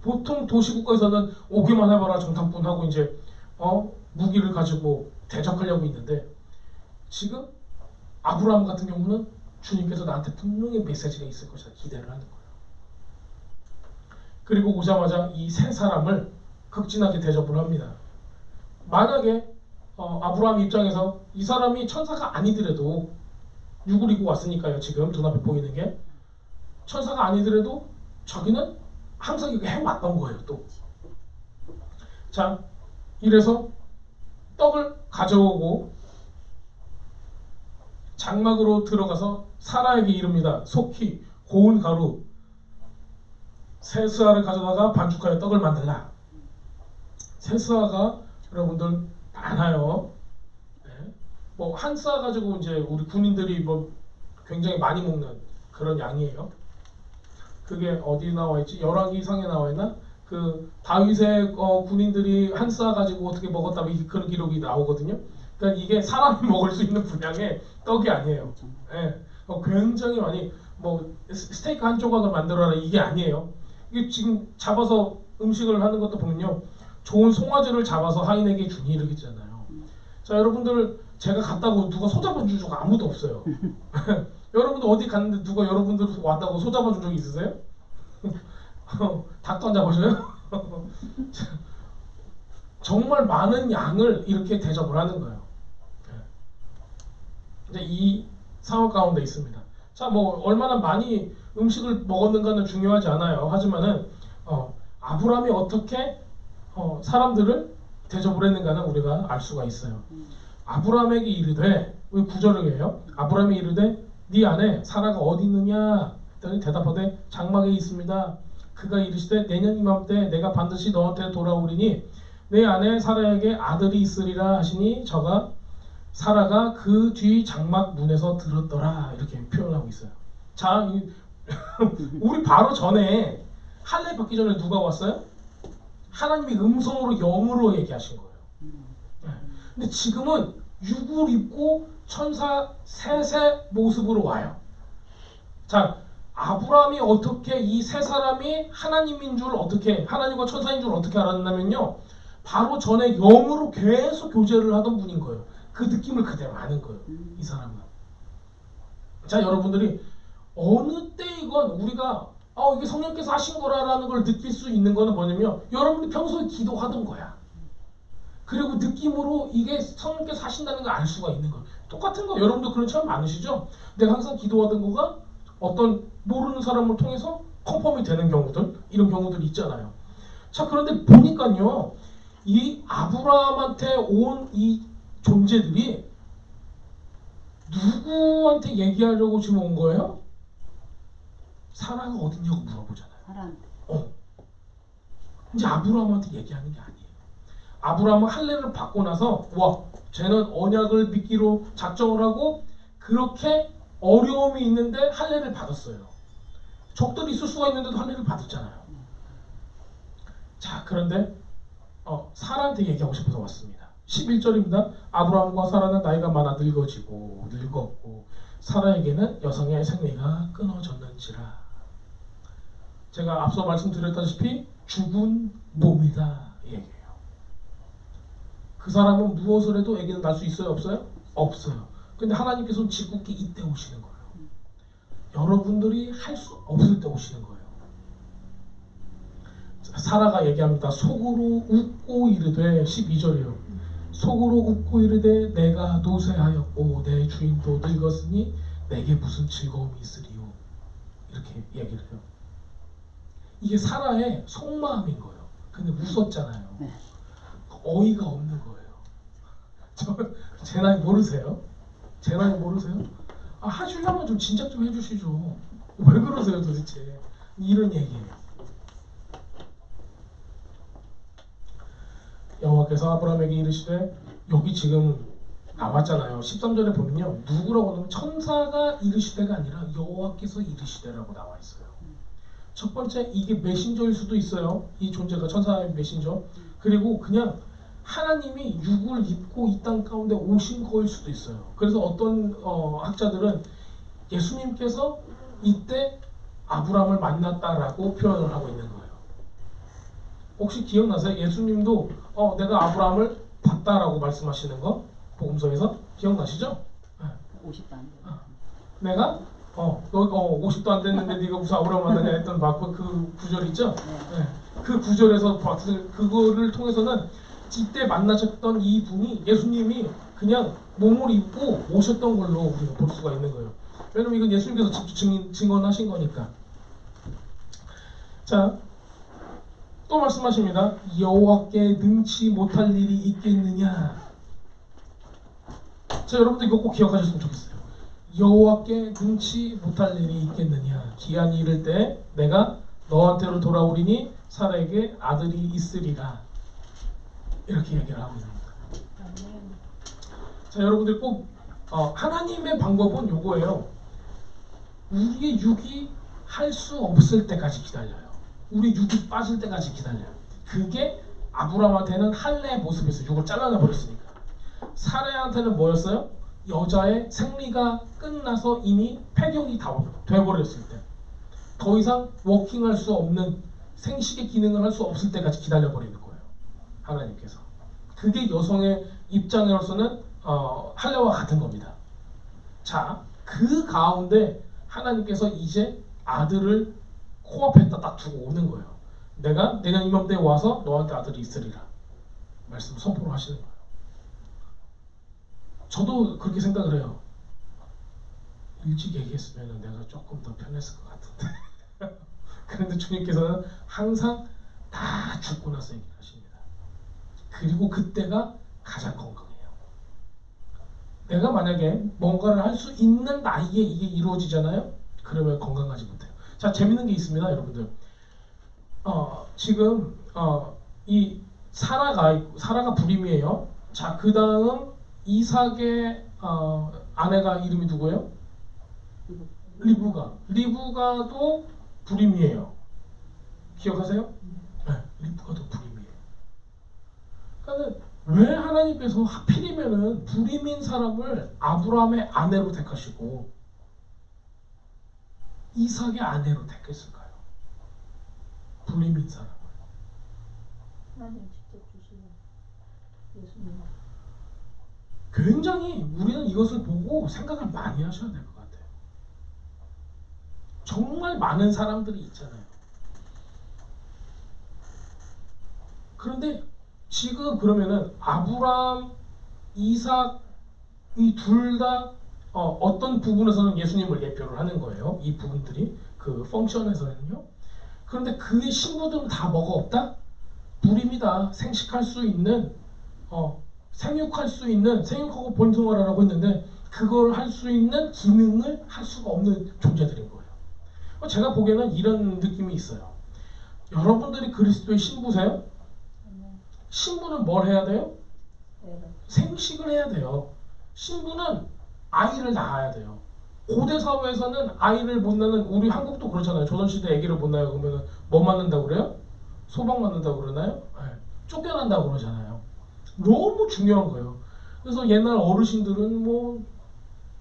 보통 도시국가에서는 오기만 해봐라 정탐꾼 하고 이제 무기를 가지고 대적하려고 있는데 지금 아브라함 같은 경우는 주님께서 나한테 분명히 메시지가 있을 것이다 기대를 하는 거예요. 그리고 오자마자 이 세 사람을 극진하게 대접을 합니다. 만약에 아브라함 입장에서 이 사람이 천사가 아니더라도 육을 입고 왔으니까요. 지금 눈앞에 보이는 게 천사가 아니더라도 자기는 항상 이렇게 해왔던 거예요. 또 자 이래서 떡을 가져오고 장막으로 들어가서 사라에게 이릅니다. 속히 고운 가루 새 스아를 가져다가 반죽하여 떡을 만들라. 새 스아가 여러분들 많아요. 네. 뭐 한 스아 가지고 이제 우리 군인들이 뭐 굉장히 많이 먹는 그런 양이에요. 그게 어디 나와 있지? 열왕기상에 나와 있나? 그 다윗의 군인들이 한 스아 가지고 어떻게 먹었다 그런 기록이 나오거든요. 그러니까 이게 사람이 먹을 수 있는 분량의 떡이 아니에요. 네. 굉장히 많이 뭐 스테이크 한 조각을 만들어라 이게 아니에요. 이게 지금 잡아서 음식을 하는 것도 보면요. 좋은 송아지를 잡아서 하인에게 주니 이렇게 있잖아요. 자 여러분들 제가 갔다고 누가 소 잡아준 적 아무도 없어요. 여러분들 어디 갔는데 누가 여러분들 왔다고 소 잡아준 적 있으세요? 닭도 안 잡아줘요? 정말 많은 양을 이렇게 대접을 하는 거예요. 이제 이 상황 가운데 있습니다. 자, 뭐 얼마나 많이 음식을 먹었는가는 중요하지 않아요. 하지만은 아브라함이 어떻게 사람들을 대접을 했는가는 우리가 알 수가 있어요. 아브라함에게 이르되 왜 구절을 해요? 아브라함이 이르되 네 아내 사라가 어디 있느냐? 그랬더니 대답하되 장막에 있습니다. 그가 이르시되 내년 이맘때 내가 반드시 너한테 돌아오리니 내 아내 사라에게 아들이 있으리라 하시니 저가 사라가 그 뒤 장막 문에서 들었더라 이렇게 표현하고 있어요. 자, 우리 바로 전에 할례 받기 전에 누가 왔어요? 하나님이 음성으로 영으로 얘기하신 거예요. 근데 지금은 육을 입고 천사 셋의 모습으로 와요. 자, 아브라함이 어떻게 이 세 사람이 하나님인 줄 어떻게 하나님과 천사인 줄 어떻게 알았냐면요. 바로 전에 영으로 계속 교제를 하던 분인 거예요. 그 느낌을 그대로 아는 거예요. 이 사람은. 자, 여러분들이 어느 때이건 우리가 이게 성령께서 하신 거라는 걸 느낄 수 있는 거는 뭐냐면 여러분이 평소에 기도하던 거야. 그리고 느낌으로 이게 성령께서 하신다는 걸 알 수가 있는 거예요. 똑같은 거 여러분도 그런 체험 많으시죠? 내가 항상 기도하던 거가 어떤 모르는 사람을 통해서 컨펌이 되는 경우들 이런 경우들이 있잖아요. 자, 그런데 보니까요 이 아브라함한테 온 이 존재들이 누구한테 얘기하려고 지금 온 거예요? 사라가 어딨냐고 물어보잖아요. 사람한테. 이제 아브라함한테 얘기하는 게 아니에요. 아브라함은 할례를 받고 나서 쟤는 언약을 믿기로 작정을 하고 그렇게 어려움이 있는데 할례를 받았어요. 적들이 있을 수가 있는데도 할례를 받았잖아요. 자, 그런데 사라한테 얘기하고 싶어서 왔습니다. 11절입니다. 아브라함과 사라는 나이가 많아 늙었고 사라에게는 여성의 생리가 끊어졌는지라. 제가 앞서 말씀드렸다시피 죽은 몸이다 얘기해요. 그 사람은 무엇을 해도 아기는 낳을 수 있어요? 없어요? 없어요. 근데 하나님께서는 짓궂게 이때 오시는 거예요. 여러분들이 할 수 없을 때 오시는 거예요. 사라가 얘기합니다. 속으로 웃고 이르되 12절이요. 속으로 웃고 이르되 내가 노쇠하였고 내 주인도 늙었으니 내게 무슨 즐거움이 있으리요. 이렇게 얘기를 해요. 이게 사라의 속마음인 거예요. 근데 웃었잖아요. 네. 어이가 없는 거예요. 제 나이 모르세요? 제 나이 모르세요? 아, 하시려면 좀 진작 좀 해주시죠. 왜 그러세요 도대체? 이런 얘기예요. 여호와께서 아브라함에게 이르시되, 여기 지금 나왔잖아요. 13절에 보면요, 누구라고 하면 천사가 이르시되가 아니라 여호와께서 이르시되라고 나와 있어요. 첫 번째, 이게 메신저일 수도 있어요. 이 존재가 천사의 메신저. 그리고 그냥 하나님이 육을 입고 이 땅 가운데 오신 거일 수도 있어요. 그래서 어떤 학자들은 예수님께서 이때 아브라함을 만났다라고 표현을 하고 있는 거예요. 혹시 기억나세요? 예수님도 내가 아브라함을 봤다라고 말씀하시는 거 복음서에서 기억나시죠? 50도 안 돼. 내가 너 50도 안 됐는데 네가 무슨 아브라함 만나냐 했던 그 구절 있죠? 네. 그 구절에서 그거를 통해서는 이때 만나셨던 이 분이 예수님이 그냥 몸을 입고 오셨던 걸로 우리가 볼 수가 있는 거예요. 왜냐면 이건 예수님께서 직접 증언하신 거니까. 자, 또 말씀하십니다. 여호와께 능치 못할 일이 있겠느냐. 자, 여러분들 이거 꼭 기억하셨으면 좋겠어요. 여호와께 능치 못할 일이 있겠느냐. 기한이 이를 때 내가 너한테로 돌아오리니 사라에게 아들이 있으리라. 이렇게 얘기를 하고 있는 거예요. 자, 여러분들 꼭 하나님의 방법은 요거예요. 우리의 육이 할 수 없을 때까지 기다려요. 우리 육이 빠질 때까지 기다려요. 그게 아브라함한테는 할례의 모습에서 육을 잘라내 버렸으니까. 사라한테는 뭐였어요? 여자의 생리가 끝나서 이미 폐경이 다 돼버렸을 때, 더 이상 워킹할 수 없는 생식의 기능을 할 수 없을 때까지 기다려버리는 거예요. 하나님께서. 그게 여성의 입장으로서는 할례와 같은 겁니다. 자, 그 가운데 하나님께서 이제 아들을 코앞에다 딱 두고 오는 거예요. 내가 내년 이맘때에 와서 너한테 아들이 있으리라 말씀 선포를 하시는 거예요. 저도 그렇게 생각을 해요. 일찍 얘기했으면 내가 조금 더 편했을 것 같은데. 그런데 주님께서는 항상 다 죽고 나서 얘기를 하십니다. 그리고 그때가 가장 건강해요. 내가 만약에 뭔가를 할 수 있는 나이에 이게 이루어지잖아요. 그러면 건강하지 못해요. 자, 재밌는 게 있습니다, 여러분들. 지금 이 사라가 불임이에요. 자, 그 다음 이삭의 아내가 이름이 누구예요? 리브가도 불임이에요. 기억하세요? 네, 리브가도 불임이에요. 그러니까 왜 하나님께서 하필이면은 불임인 사람을 아브라함의 아내로 택하시고 이삭의 아내로 택했을까요? 불임인 사람을. 하나님 직접 주시는 예수님. 굉장히 우리는 이것을 보고 생각을 많이 하셔야 될 것 같아요. 정말 많은 사람들이 있잖아요. 그런데 지금 그러면은 아브라함, 이삭 이 둘 다 어떤 부분에서는 예수님을 예표를 하는 거예요. 이 부분들이 그 펑션에서는요. 그런데 그의 신부들은 다 뭐가 없다? 불임이다. 생식할 수 있는 생육할 수 있는 생육하고 번성하라고 했는데 그걸 할 수 있는 기능을 할 수가 없는 존재들인 거예요. 제가 보기에는 이런 느낌이 있어요. 여러분들이 그리스도의 신부세요? 신부는 뭘 해야 돼요? 생식을 해야 돼요. 신부는 아이를 낳아야 돼요. 고대 사회에서는 아이를 못 낳는, 우리 한국도 그렇잖아요. 조선시대 아기를 못 낳아요. 그러면 뭐 맞는다고 그래요? 소방 맞는다고 그러나요? 네. 쫓겨난다고 그러잖아요. 너무 중요한 거예요. 그래서 옛날 어르신들은 뭐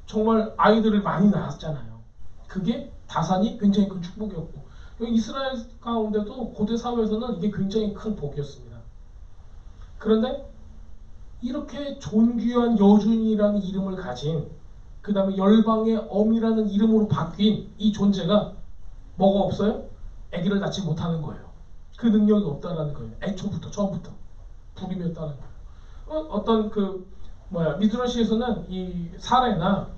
정말 아이들을 많이 낳았잖아요. 그게 다산이 굉장히 큰 축복이었고, 이스라엘 가운데도 고대 사회에서는 이게 굉장히 큰 복이었습니다. 그런데 이렇게 존귀한 여준이라는 이름을 가진, 그 다음에 열방의 엄이라는 이름으로 바뀐 이 존재가 뭐가 없어요? 아기를 낳지 못하는 거예요. 그 능력이 없다라는 거예요. 애초부터 처음부터 불임이었다는 거예요. 어떤 미드러시에서는 이 사례나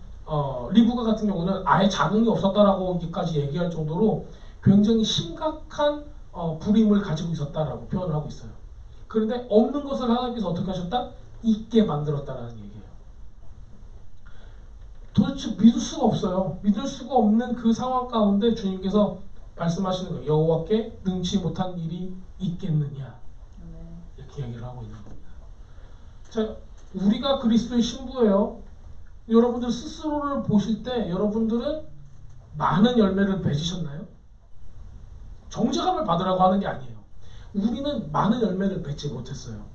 리브가 같은 경우는 아예 자궁이 없었다라고까지 얘기할 정도로 굉장히 심각한 불임을 가지고 있었다라고 표현을 하고 있어요. 그런데 없는 것을 하나님께서 어떻게 하셨다? 있게 만들었다라는 얘기예요. 도대체 믿을 수가 없어요. 믿을 수가 없는 그 상황 가운데 주님께서 말씀하시는 거예요. 여호와께 능치 못한 일이 있겠느냐, 이렇게 얘기를 하고 있는 겁니다. 자, 우리가 그리스도의 신부예요. 여러분들 스스로를 보실 때 여러분들은 많은 열매를 맺으셨나요? 정죄감을 받으라고 하는 게 아니에요. 우리는 많은 열매를 맺지 못했어요.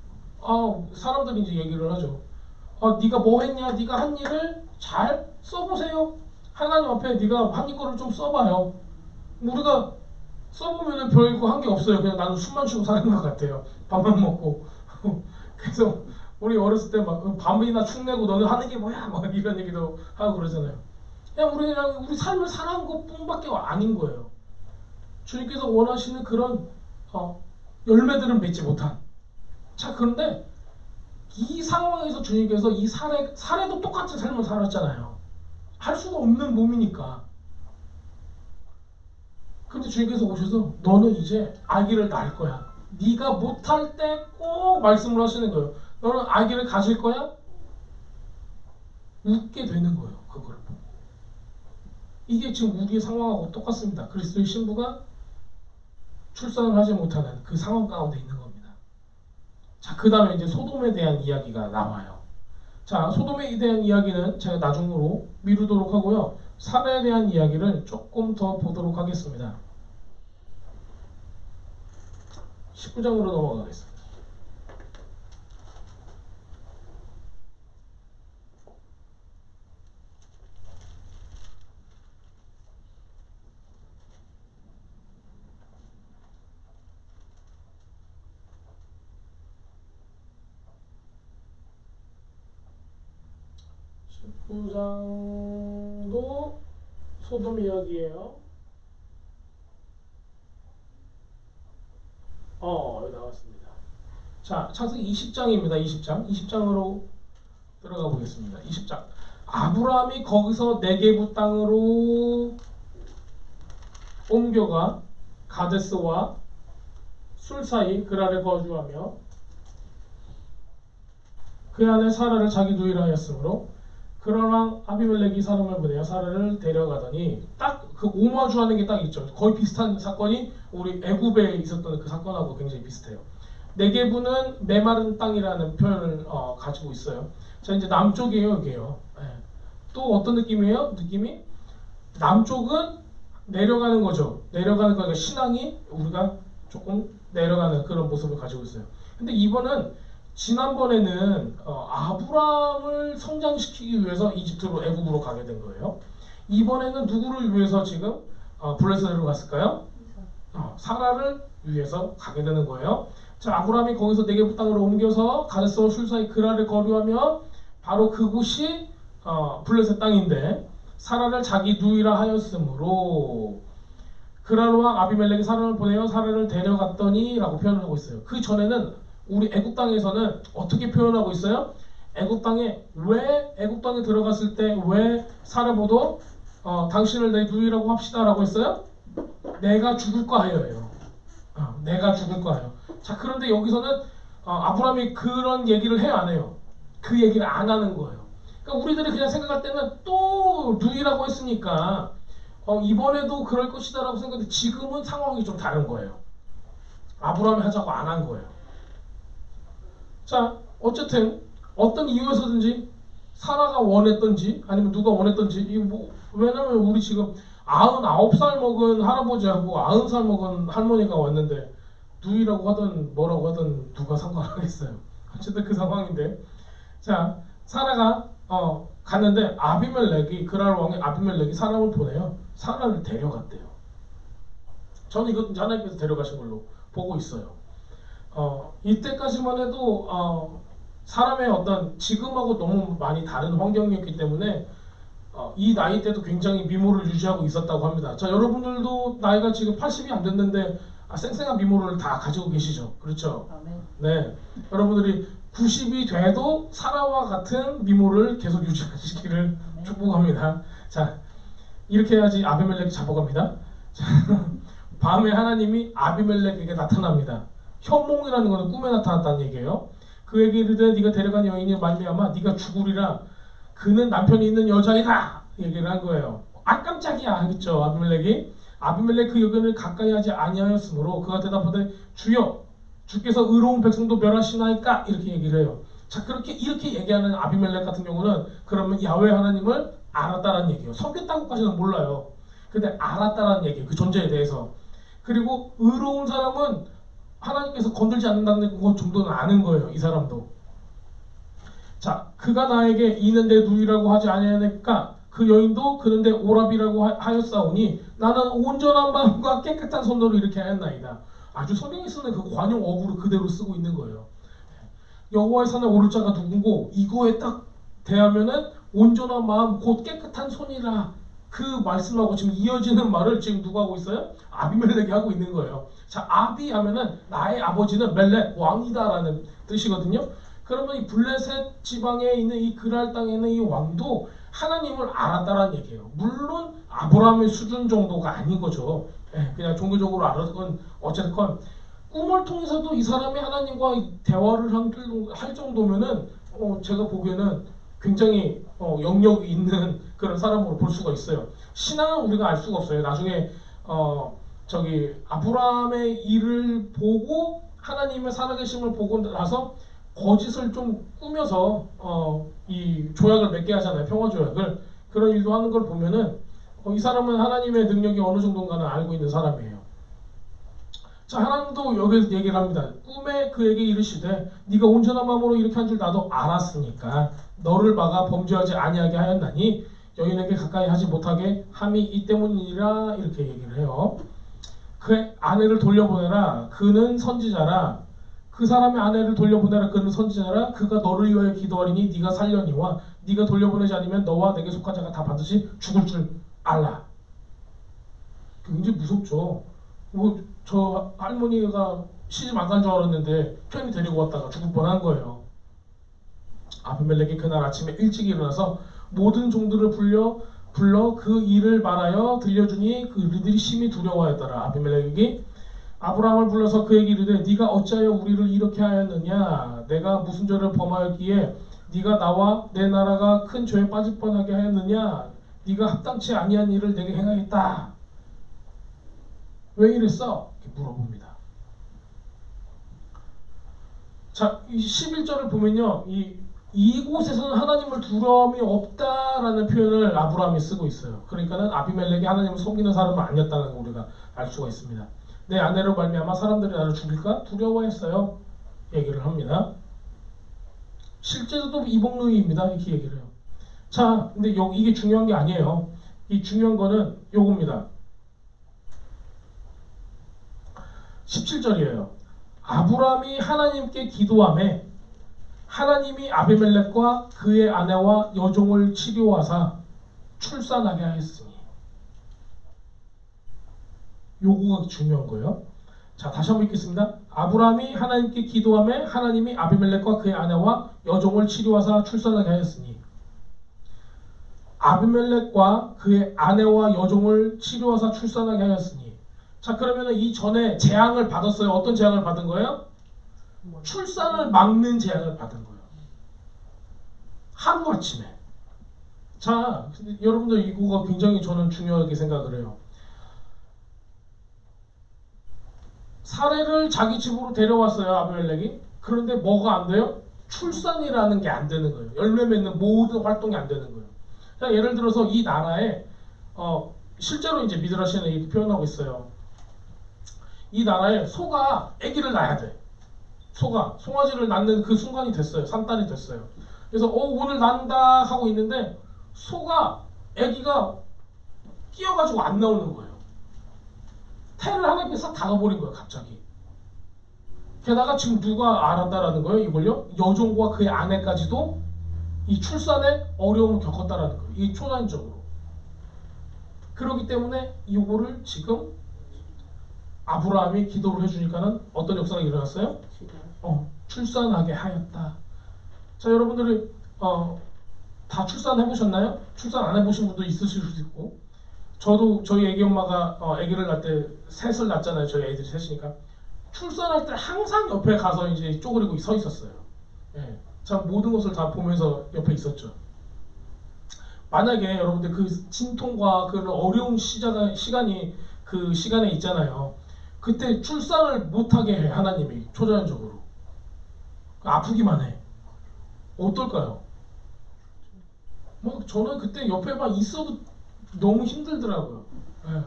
사람들이 이제 얘기를 하죠. 네가 뭐 했냐? 네가 한 일을 잘 써보세요. 하나님 앞에 네가 한 거를 좀 써봐요. 우리가 써보면 별거 한 게 없어요. 그냥 나는 숨만 쉬고 사는 것 같아요. 밥만 먹고. 그래서 우리 어렸을 때 막 밤이나 축내고 너는 하는 게 뭐야? 막 이런 얘기도 하고 그러잖아요. 그냥 우리 삶을 살아온 것뿐밖에 아닌 거예요. 주님께서 원하시는 그런 열매들은 맺지 못한. 자, 그런데 이 상황에서 주님께서 이 사례도 똑같은 삶을 살았잖아요. 할 수가 없는 몸이니까. 근데 주님께서 오셔서 너는 이제 아기를 낳을 거야. 네가 못할 때 꼭 말씀을 하시는 거예요. 너는 아기를 가질 거야? 웃게 되는 거예요. 그거를 보고. 이게 지금 우리의 상황하고 똑같습니다. 그리스도의 신부가 출산을 하지 못하는 그 상황 가운데 있는 겁니다. 자, 그 다음에 이제 소돔에 대한 이야기가 나와요. 자, 소돔에 대한 이야기는 제가 나중으로 미루도록 하고요. 사례에 대한 이야기를 조금 더 보도록 하겠습니다. 19장으로 넘어가겠습니다. 구장도 소돔 이야기예요. 여기 나왔습니다. 자, 창세기 20장입니다. 20장으로 들어가 보겠습니다. 20장. 아브라함이 거기서 네게부 땅으로 옮겨가 가데스와 술 사이 그랄에 거주하며 그 안에 사라를 자기 누이라 하였으므로 그랄 왕 아비멜렉이 사람을 보내어 사라를 데려가더니 딱 그 오마주하는 게 딱 있죠. 거의 비슷한 사건이 우리 애굽에 있었던 그 사건하고 굉장히 비슷해요. 네게부는 메마른 땅이라는 표현을 가지고 있어요. 자, 이제 남쪽이에요, 여기에요. 또 어떤 느낌이에요? 느낌이 남쪽은 내려가는 거죠. 내려가는 거니까 신앙이 우리가 조금 내려가는 그런 모습을 가지고 있어요. 근데 이번은 지난번에는 아브라함을 성장시키기 위해서 이집트로 애굽으로 가게 된 거예요. 이번에는 누구를 위해서 지금 블레셋으로 갔을까요? 사라를 위해서 가게 되는 거예요. 자, 아브라함이 거기서 네게부 땅으로 옮겨서 가데스와 술 사이 그랄을 거류하며 바로 그곳이 블레셋 땅인데 사라를 자기 누이라 하였으므로 그랄 왕 아비멜렉이 사람을 보내어 사라를 데려갔더니 라고 표현을 하고 있어요. 그 전에는 우리 애굽 땅에서는 어떻게 표현하고 있어요? 애굽 땅에 들어갔을 때 왜 사라보도 당신을 내 누이라고 합시다 라고 했어요? 내가 죽을까 하여예요. 내가 죽을까 하여. 자, 그런데 여기서는 아브라함이 그런 얘기를 해요, 안 해요? 그 얘기를 안 하는 거예요. 그러니까 우리들이 그냥 생각할 때는 또 누이라고 했으니까 이번에도 그럴 것이다 라고 생각했는데 지금은 상황이 좀 다른 거예요. 아브라함이 하자고 안 한 거예요. 자, 어쨌든 어떤 이유에서든지 사라가 원했던지 아니면 누가 원했던지 왜냐면 우리 지금 99살 먹은 할아버지하고 90살 먹은 할머니가 왔는데 누이라고 하든 뭐라고 하든 누가 상관하겠어요. 어쨌든 그 상황인데, 자, 사라가 갔는데 그랄 왕의 아비멜렉이 사람을 보내요. 사라를 데려갔대요. 저는 이거 하나님께서 데려가신 걸로 보고 있어요. 이때까지만 해도 사람의 어떤 지금하고 너무 많이 다른 환경이었기 때문에 이 나이 때도 굉장히 미모를 유지하고 있었다고 합니다. 자, 여러분들도 나이가 지금 80이 안 됐는데 생생한 미모를 다 가지고 계시죠. 그렇죠? 아멘. 네. 여러분들이 90이 돼도 사라와 같은 미모를 계속 유지하시기를 축복합니다. 자, 이렇게 해야지 아비멜렉이 잡아갑니다. 자, 밤에 하나님이 아비멜렉에게 나타납니다. 현몽이라는 것은 꿈에 나타났다는 얘기예요. 그에게 이르되 네가 데려간 여인이 말미암아 네가 죽으리라. 그는 남편이 있는 여자이다. 얘기를 한 거예요. 아 깜짝이야 하겠죠 아비멜렉이. 아비멜렉 그 의견을 가까이 하지 아니하였으므로 그가 대답하되 주여 주께서 의로운 백성도 멸하시나이까 이렇게 얘기를 해요. 자 그렇게 이렇게 얘기하는 아비멜렉 같은 경우는 그러면 야훼 하나님을 알았다라는 얘기예요. 섬겼다고까지는 몰라요. 근데 알았다라는 얘기예요. 그 존재에 대해서. 그리고 의로운 사람은 하나님께서 건들지 않는다는 것 정도는 아는 거예요. 이 사람도. 자 그가 나에게 이는 내 누이라고 하지 아니하니까 그 여인도 그는 내 오랍이라고 하였사오니 나는 온전한 마음과 깨끗한 손으로 이렇게 하였나이다. 아주 성경에 쓰는 그 관용 어구를 그대로 쓰고 있는 거예요. 여호와의 산에 오를 자가 누구고 이거에 딱 대하면은 온전한 마음 곧 깨끗한 손이라 그 말씀하고 지금 이어지는 말을 지금 누가 하고 있어요? 아비멜렉이 하고 있는 거예요. 자 아비 하면은 나의 아버지는 멜렉 왕이다라는 뜻이거든요. 그러면 이 블레셋 지방에 있는 이 그랄 땅에 있는 이 왕도 하나님을 알았다라는 얘기예요. 물론 아브라함의 수준 정도가 아닌 거죠. 그냥 종교적으로 알았건 어쨌건 꿈을 통해서도 이 사람이 하나님과 대화를 할 정도면은 제가 보기에는 굉장히 영역이 있는 그런 사람으로 볼 수가 있어요. 신앙은 우리가 알 수가 없어요. 나중에 저기 아브라함의 일을 보고 하나님의 살아계심을 보고 나서 거짓을 좀 꾸며서 이 조약을 맺게 하잖아요. 평화 조약을. 그런 일도 하는 걸 보면은 이 사람은 하나님의 능력이 어느 정도인가는 알고 있는 사람이에요. 자 하나님도 여기서 얘기를 합니다. 꿈에 그에게 이르시되 네가 온전한 마음으로 이렇게 한 줄 나도 알았으니까 너를 막아 범죄하지 아니하게 하였나니 여인에게 가까이 하지 못하게 함이 이 때문이라 이렇게 얘기를 해요. 그의 아내를 돌려보내라. 그는 선지자라. 그 사람의 아내를 돌려보내라. 그는 선지자라. 그가 너를 위하여 기도하리니 네가 살려니와 네가 돌려보내지 않으면 너와 내게 속한 자가 다 반드시 죽을 줄 알라. 굉장히 무섭죠. 저 할머니가 시집 안 간 줄 알았는데 편히 데리고 왔다가 죽을 뻔한 거예요. 아비멜렉이 그날 아침에 일찍 일어나서 모든 종들을 불러 그 일을 말하여 들려주니 그들이 심히 두려워하였더라. 아비멜렉이 아브라함을 불러서 그에게 이르되 네가 어찌하여 우리를 이렇게 하였느냐. 내가 무슨 죄를 범하였기에 네가 나와 내 나라가 큰 죄에 빠질 뻔하게 하였느냐. 네가 합당치 아니한 일을 내게 행하겠다. 왜 이랬어? 이렇게 물어봅니다. 자, 이 11절을 보면요. 이곳에서는 하나님을 두려움이 없다라는 표현을 아브라함이 쓰고 있어요. 그러니까는 아비멜렉이 하나님을 속이는 사람은 아니었다는 걸 우리가 알 수가 있습니다. 내 아내로 말미암아 사람들이 나를 죽일까 두려워했어요. 얘기를 합니다. 실제로도 이복누이입니다. 이렇게 얘기를 해요. 자, 근데 이게 중요한 게 아니에요. 이 중요한 거는 요겁니다. 17절이에요. 아브라함이 하나님께 기도하매 하나님이 아비멜렉과 그의 아내와 여종을 치료하사 출산하게 하였으니. 요거가 중요한 거예요. 자, 다시 한번 읽겠습니다. 아브라함이 하나님께 기도하매 하나님이 아비멜렉과 그의 아내와 여종을 치료하사 출산하게 하였으니. 아비멜렉과 그의 아내와 여종을 치료하사 출산하게 하였으니. 자, 그러면 이 전에 재앙을 받았어요. 어떤 재앙을 받은 거예요? 출산을 막는 재앙을 받은 거예요. 하루아침에. 자, 여러분들 이거가 굉장히 저는 중요하게 생각을 해요. 사례를 자기 집으로 데려왔어요. 아비멜렉이. 그런데 뭐가 안 돼요? 출산이라는 게 안 되는 거예요. 열매 맺는 모든 활동이 안 되는 거예요. 자, 예를 들어서 이 나라에 실제로 이제 미드라시는 이렇게 표현하고 있어요. 이 나라에 소가 아기를 낳아야 돼. 소가 송아지를 낳는 그 순간이 됐어요. 산딸이 됐어요. 그래서 오늘 낳는다 하고 있는데 소가 아기가 끼어가지고 안 나오는 거예요. 태를 하나님께서 싹 닫아버린 거예요. 갑자기. 게다가 지금 누가 알았다라는 거예요. 이걸요. 여종과 그의 아내까지도 이 출산에 어려움을 겪었다라는 거예요. 이 초단적으로. 그렇기 때문에 이거를 지금 아브라함이 기도를 해주니까는 어떤 역사가 일어났어요? 출산하게 하였다. 자, 여러분들이 다 출산해보셨나요? 출산 안 해보신 분도 있으실 수도 있고, 저도 저희 애기 엄마가 애기를 낳을 때 셋을 낳잖아요. 저희 애들이 셋이니까 출산할 때 항상 옆에 가서 이제 쪼그리고 서 있었어요. 예, 참 모든 것을 다 보면서 옆에 있었죠. 만약에 여러분들 그 진통과 그런 어려운 시간이 그 시간에 있잖아요. 그때 출산을 못하게 해 하나님이 초자연적으로 아프기만 해. 어떨까요? 뭐 저는 그때 옆에 막 있어도 너무 힘들더라고요. 예.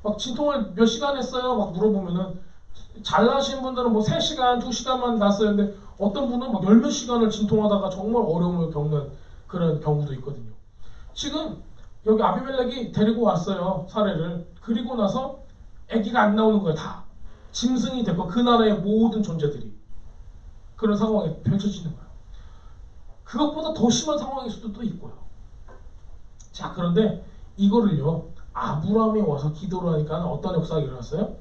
막 진통을 몇 시간 했어요? 막 물어보면은 잘 나신 분들은 뭐 3시간, 2시간만 났어요. 근데 어떤 분은 막 10몇 시간을 진통하다가 정말 어려움을 겪는 그런 경우도 있거든요. 지금 여기 아비멜렉이 데리고 왔어요. 사례를. 그리고 나서 아기가 안 나오는 거예요. 다. 짐승이 됐고 그 나라의 모든 존재들이 그런 상황에 펼쳐지는 거예요. 그것보다 더 심한 상황일 수도 있고요. 자, 그런데 이거를요, 아브라함이 와서 기도를 하니까 어떤 역사가 일어났어요?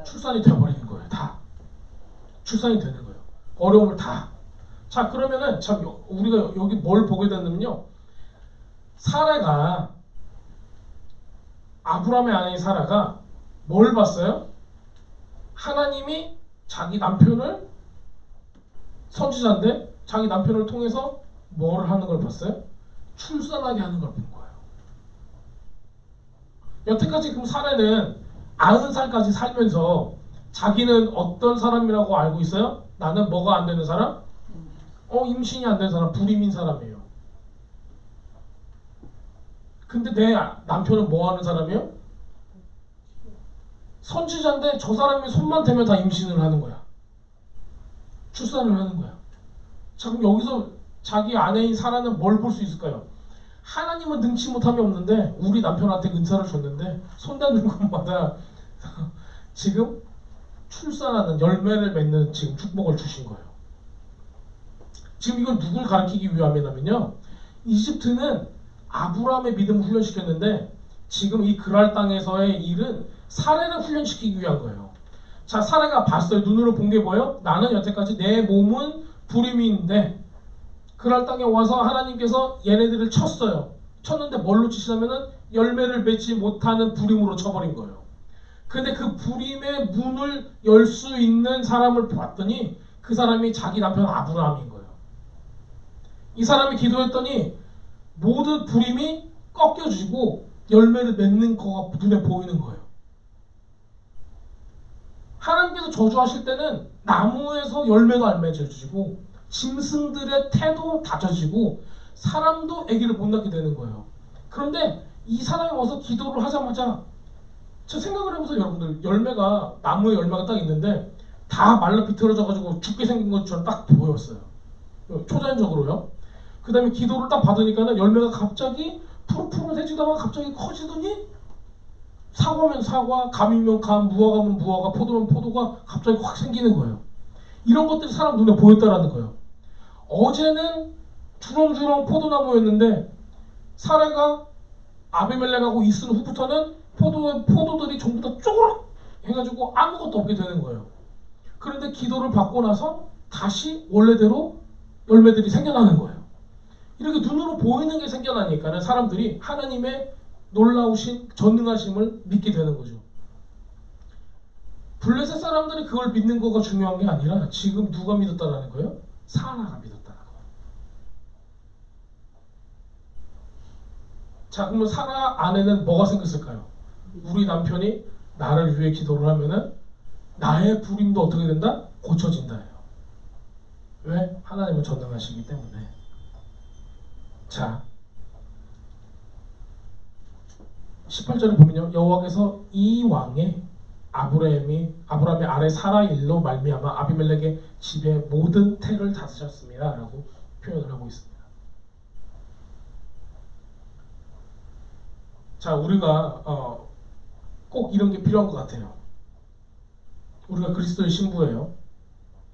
출산이 되어버리는 거예요. 다. 출산이 되는 거예요. 어려움을 다. 자, 그러면은 참 우리가 여기 뭘 보게 됐냐면요, 사라가, 아브라함의 아내 사라가 뭘 봤어요? 하나님이 자기 남편을, 선지자인데 자기 남편을 통해서 뭘 하는 걸 봤어요? 출산하게 하는 걸 본 거예요. 여태까지 그럼 사라는 90살까지 살면서 자기는 어떤 사람이라고 알고 있어요? 나는 뭐가 안 되는 사람? 임신이 안 되는 사람, 불임인 사람이에요. 근데 내 남편은 뭐 하는 사람이에요? 선지자인데 저 사람이 손만 대면 다 임신을 하는 거야. 출산을 하는 거야. 자, 그럼 여기서 자기 아내인 사라는 뭘 볼 수 있을까요? 하나님은 능치 못함이 없는데 우리 남편한테 은사를 줬는데 손 닿는 곳마다 지금 출산하는, 열매를 맺는 지금 축복을 주신 거예요. 지금 이걸 누굴 가르치기 위함이냐면요, 이집트는 아브라함의 믿음을 훈련시켰는데 지금 이 그랄 땅에서의 일은 사례를 훈련시키기 위한 거예요. 자, 사례가 봤어요. 눈으로 본 게 뭐예요? 나는 여태까지 내 몸은 불임인데 그랄 땅에 와서 하나님께서 얘네들을 쳤어요. 쳤는데 뭘로 치시냐면은 열매를 맺지 못하는 불임으로 쳐버린 거예요. 근데 그 불임의 문을 열 수 있는 사람을 봤더니 그 사람이 자기 남편 아브라함인 거예요. 이 사람이 기도했더니 모든 불임이 꺾여지고 열매를 맺는 거가 눈에 보이는 거예요. 하나님께서 저주하실 때는 나무에서 열매가 안 맺어지고 짐승들의 태도 다져지고 사람도 아기를 못 낳게 되는 거예요. 그런데 이 사람이 와서 기도를 하자마자, 저 생각을 해보세요. 여러분들, 열매가, 나무에 열매가 딱 있는데 다 말라 비틀어져가지고 죽게 생긴 것처럼 딱 보였어요. 초자연적으로요. 그 다음에 기도를 딱 받으니까는 열매가 갑자기 푸릇푸릇해지다가 갑자기 커지더니 사과면 사과, 감이면 감, 무화과면 무화과, 포도면 포도가 갑자기 확 생기는 거예요. 이런 것들이 사람 눈에 보였다라는 거예요. 어제는 주렁주렁 포도나무였는데 사례가 아비멜렉하고 있은 후부터는 포도들이 전부 다 쪼그락 해가지고 아무것도 없게 되는 거예요. 그런데 기도를 받고 나서 다시 원래대로 열매들이 생겨나는 거예요. 이렇게 눈으로 보이는 게 생겨나니까 사람들이 하나님의 놀라우신 전능하심을 믿게 되는 거죠. 블레셋 사람들이 그걸 믿는 거가 중요한 게 아니라 지금 누가 믿었다라는 거예요? 사라가 믿었다는 거예요. 자, 그러면 사라 안에는 뭐가 생겼을까요? 우리 남편이 나를 위해 기도를 하면은 나의 불임도 어떻게 된다? 고쳐진다예요. 왜? 하나님은 전능하시기 때문에. 자, 18절에 보면요, 여호와께서 이 왕의 아브라함의 아내 사라 일로 말미암아 아비멜렉의 집의 모든 태를 다스렸습니다 라고 표현을 하고 있습니다. 자, 우리가 꼭 이런 게 필요한 것 같아요. 우리가 그리스도의 신부예요.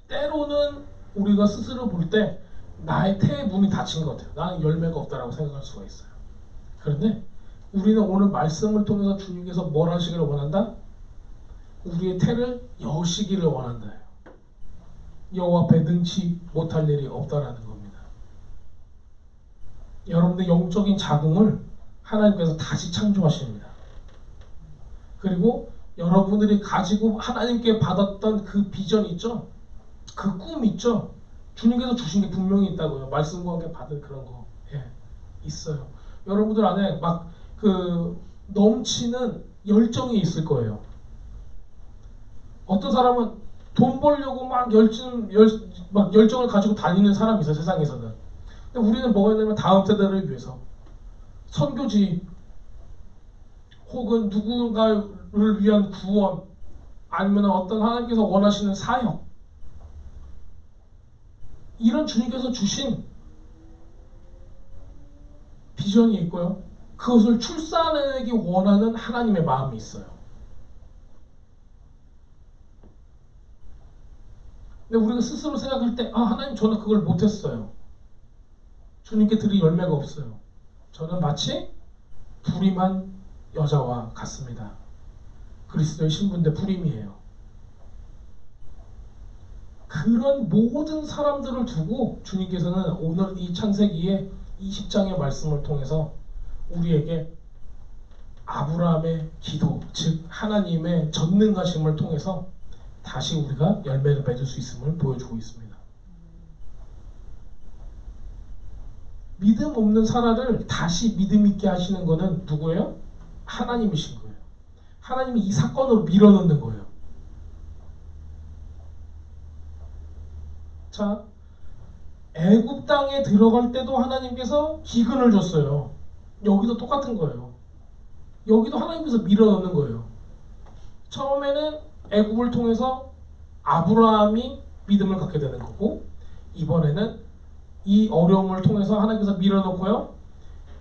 때로는 우리가 스스로 볼 때 나의 태의 문이 닫힌 것 같아요. 나는 열매가 없다라고 생각할 수가 있어요. 그런데 우리는 오늘 말씀을 통해서 주님께서 뭘 하시기를 원한다? 우리의 태를 여시기를 원한다. 여호와 앞에 능치 못할 일이 없다라는 겁니다. 여러분들 영적인 자궁을 하나님께서 다시 창조하십니다. 그리고 여러분들이 가지고 하나님께 받았던 그 비전 있죠? 그 꿈 있죠? 주님께서 주신 게 분명히 있다고요. 말씀과 함께 받은 그런 거. 예, 있어요. 여러분들 안에 막 그 넘치는 열정이 있을 거예요. 어떤 사람은 돈 벌려고 막 열정을 가지고 다니는 사람이 있어요. 세상에서는. 근데 우리는 뭐가 있냐면 다음 세대를 위해서 선교지 혹은 누군가를 위한 구원 아니면 어떤 하나님께서 원하시는 사역 이런 주님께서 주신 비전이 있고요. 그것을 출산하기 원하는 하나님의 마음이 있어요. 근데 우리가 스스로 생각할 때 하나님 저는 그걸 못했어요. 주님께 드릴 열매가 없어요. 저는 마치 불임한 여자와 같습니다. 그리스도의 신분대 불임이에요. 그런 모든 사람들을 두고 주님께서는 오늘 이 창세기의 20장의 말씀을 통해서 우리에게 아브라함의 기도, 즉 하나님의 전능하심을 통해서 다시 우리가 열매를 맺을 수 있음을 보여주고 있습니다. 믿음 없는 사라를 다시 믿음 있게 하시는 것은 누구예요? 하나님이신 거예요. 하나님이 이 사건으로 밀어넣는 거예요. 자, 애굽 땅에 들어갈 때도 하나님께서 기근을 줬어요. 여기도 똑같은 거예요. 여기도 하나님께서 밀어넣는 거예요. 처음에는 애굽을 통해서 아브라함이 믿음을 갖게 되는 거고, 이번에는 이 어려움을 통해서 하나님께서 밀어넣고요.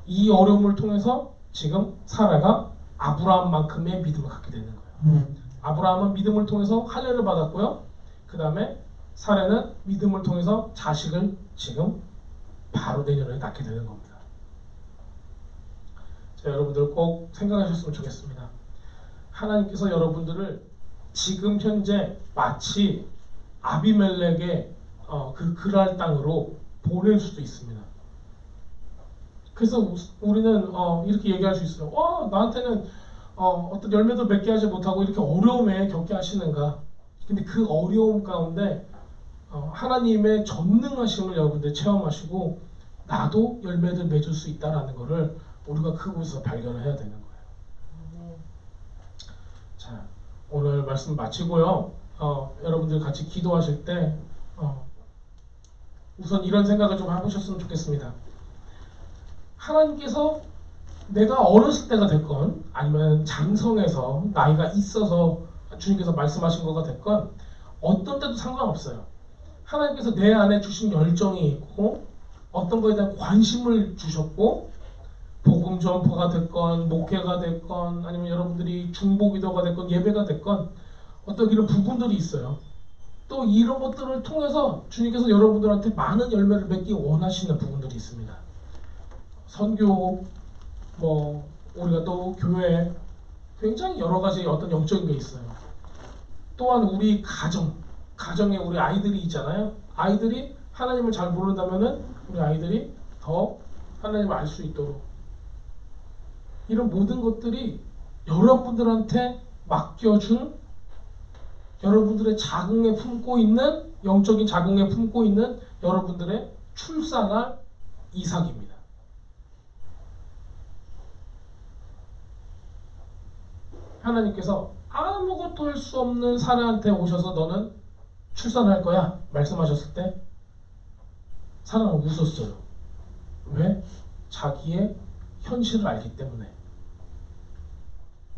이 어려움을 통해서 지금 사라가 아브라함만큼의 믿음을 갖게 되는 거예요. 아브라함은 믿음을 통해서 할례를 받았고요. 그 다음에 사라는 믿음을 통해서 자식을 지금 바로 내년에 낳게 되는 겁니다. 자, 여러분들 꼭 생각하셨으면 좋겠습니다. 하나님께서 여러분들을 지금 현재 마치 아비멜렉의 그 그랄 땅으로 보낼 수도 있습니다. 그래서 우리는 이렇게 얘기할 수 있어요. 나한테는 어떤 열매도 맺게 하지 못하고 이렇게 어려움에 겪게 하시는가. 근데 그 어려움 가운데 하나님의 전능하심을 여러분들 체험하시고 나도 열매를 맺을 수 있다는 것을 우리가 그곳에서 발견을 해야 되는 거예요. 자, 오늘 말씀 마치고요. 여러분들 같이 기도하실 때 우선 이런 생각을 좀 해보셨으면 좋겠습니다. 하나님께서 내가 어렸을 때가 됐건 아니면 장성해서 나이가 있어서 주님께서 말씀하신 거가 됐건 어떤 때도 상관없어요. 하나님께서 내 안에 주신 열정이 있고 어떤 거에 대한 관심을 주셨고 복음 전파가 됐건 목회가 됐건 아니면 여러분들이 중보기도가 됐건 예배가 됐건 어떤 이런 부분들이 있어요. 또 이런 것들을 통해서 주님께서 여러분들한테 많은 열매를 맺기 원하시는 부분들이 있습니다. 선교, 우리가 또 교회 굉장히 여러 가지 어떤 영적인 게 있어요. 또한 우리 가정에 우리 아이들이 있잖아요. 아이들이 하나님을 잘 모른다면은 우리 아이들이 더 하나님을 알 수 있도록 이런 모든 것들이 여러분들한테 맡겨준 여러분들의 자궁에 품고 있는 영적인 자궁에 품고 있는 여러분들의 출산할 이삭입니다. 하나님께서 아무것도 할 수 없는 사라한테 오셔서 너는 출산할 거야 말씀하셨을 때 사라는 웃었어요. 왜? 자기의 현실을 알기 때문에.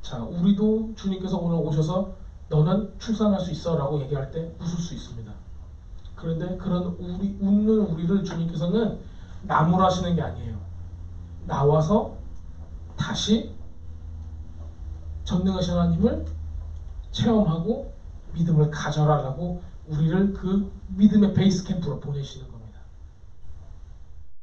자, 우리도 주님께서 오늘 오셔서 너는 출산할 수 있어 라고 얘기할 때 웃을 수 있습니다. 그런데 그런 웃는 우리를 주님께서는 나무라시는 게 아니에요. 나와서 다시 전능하신 하나님을 체험하고 믿음을 가져라라고 우리를 그 믿음의 베이스 캠프로 보내시는 겁니다.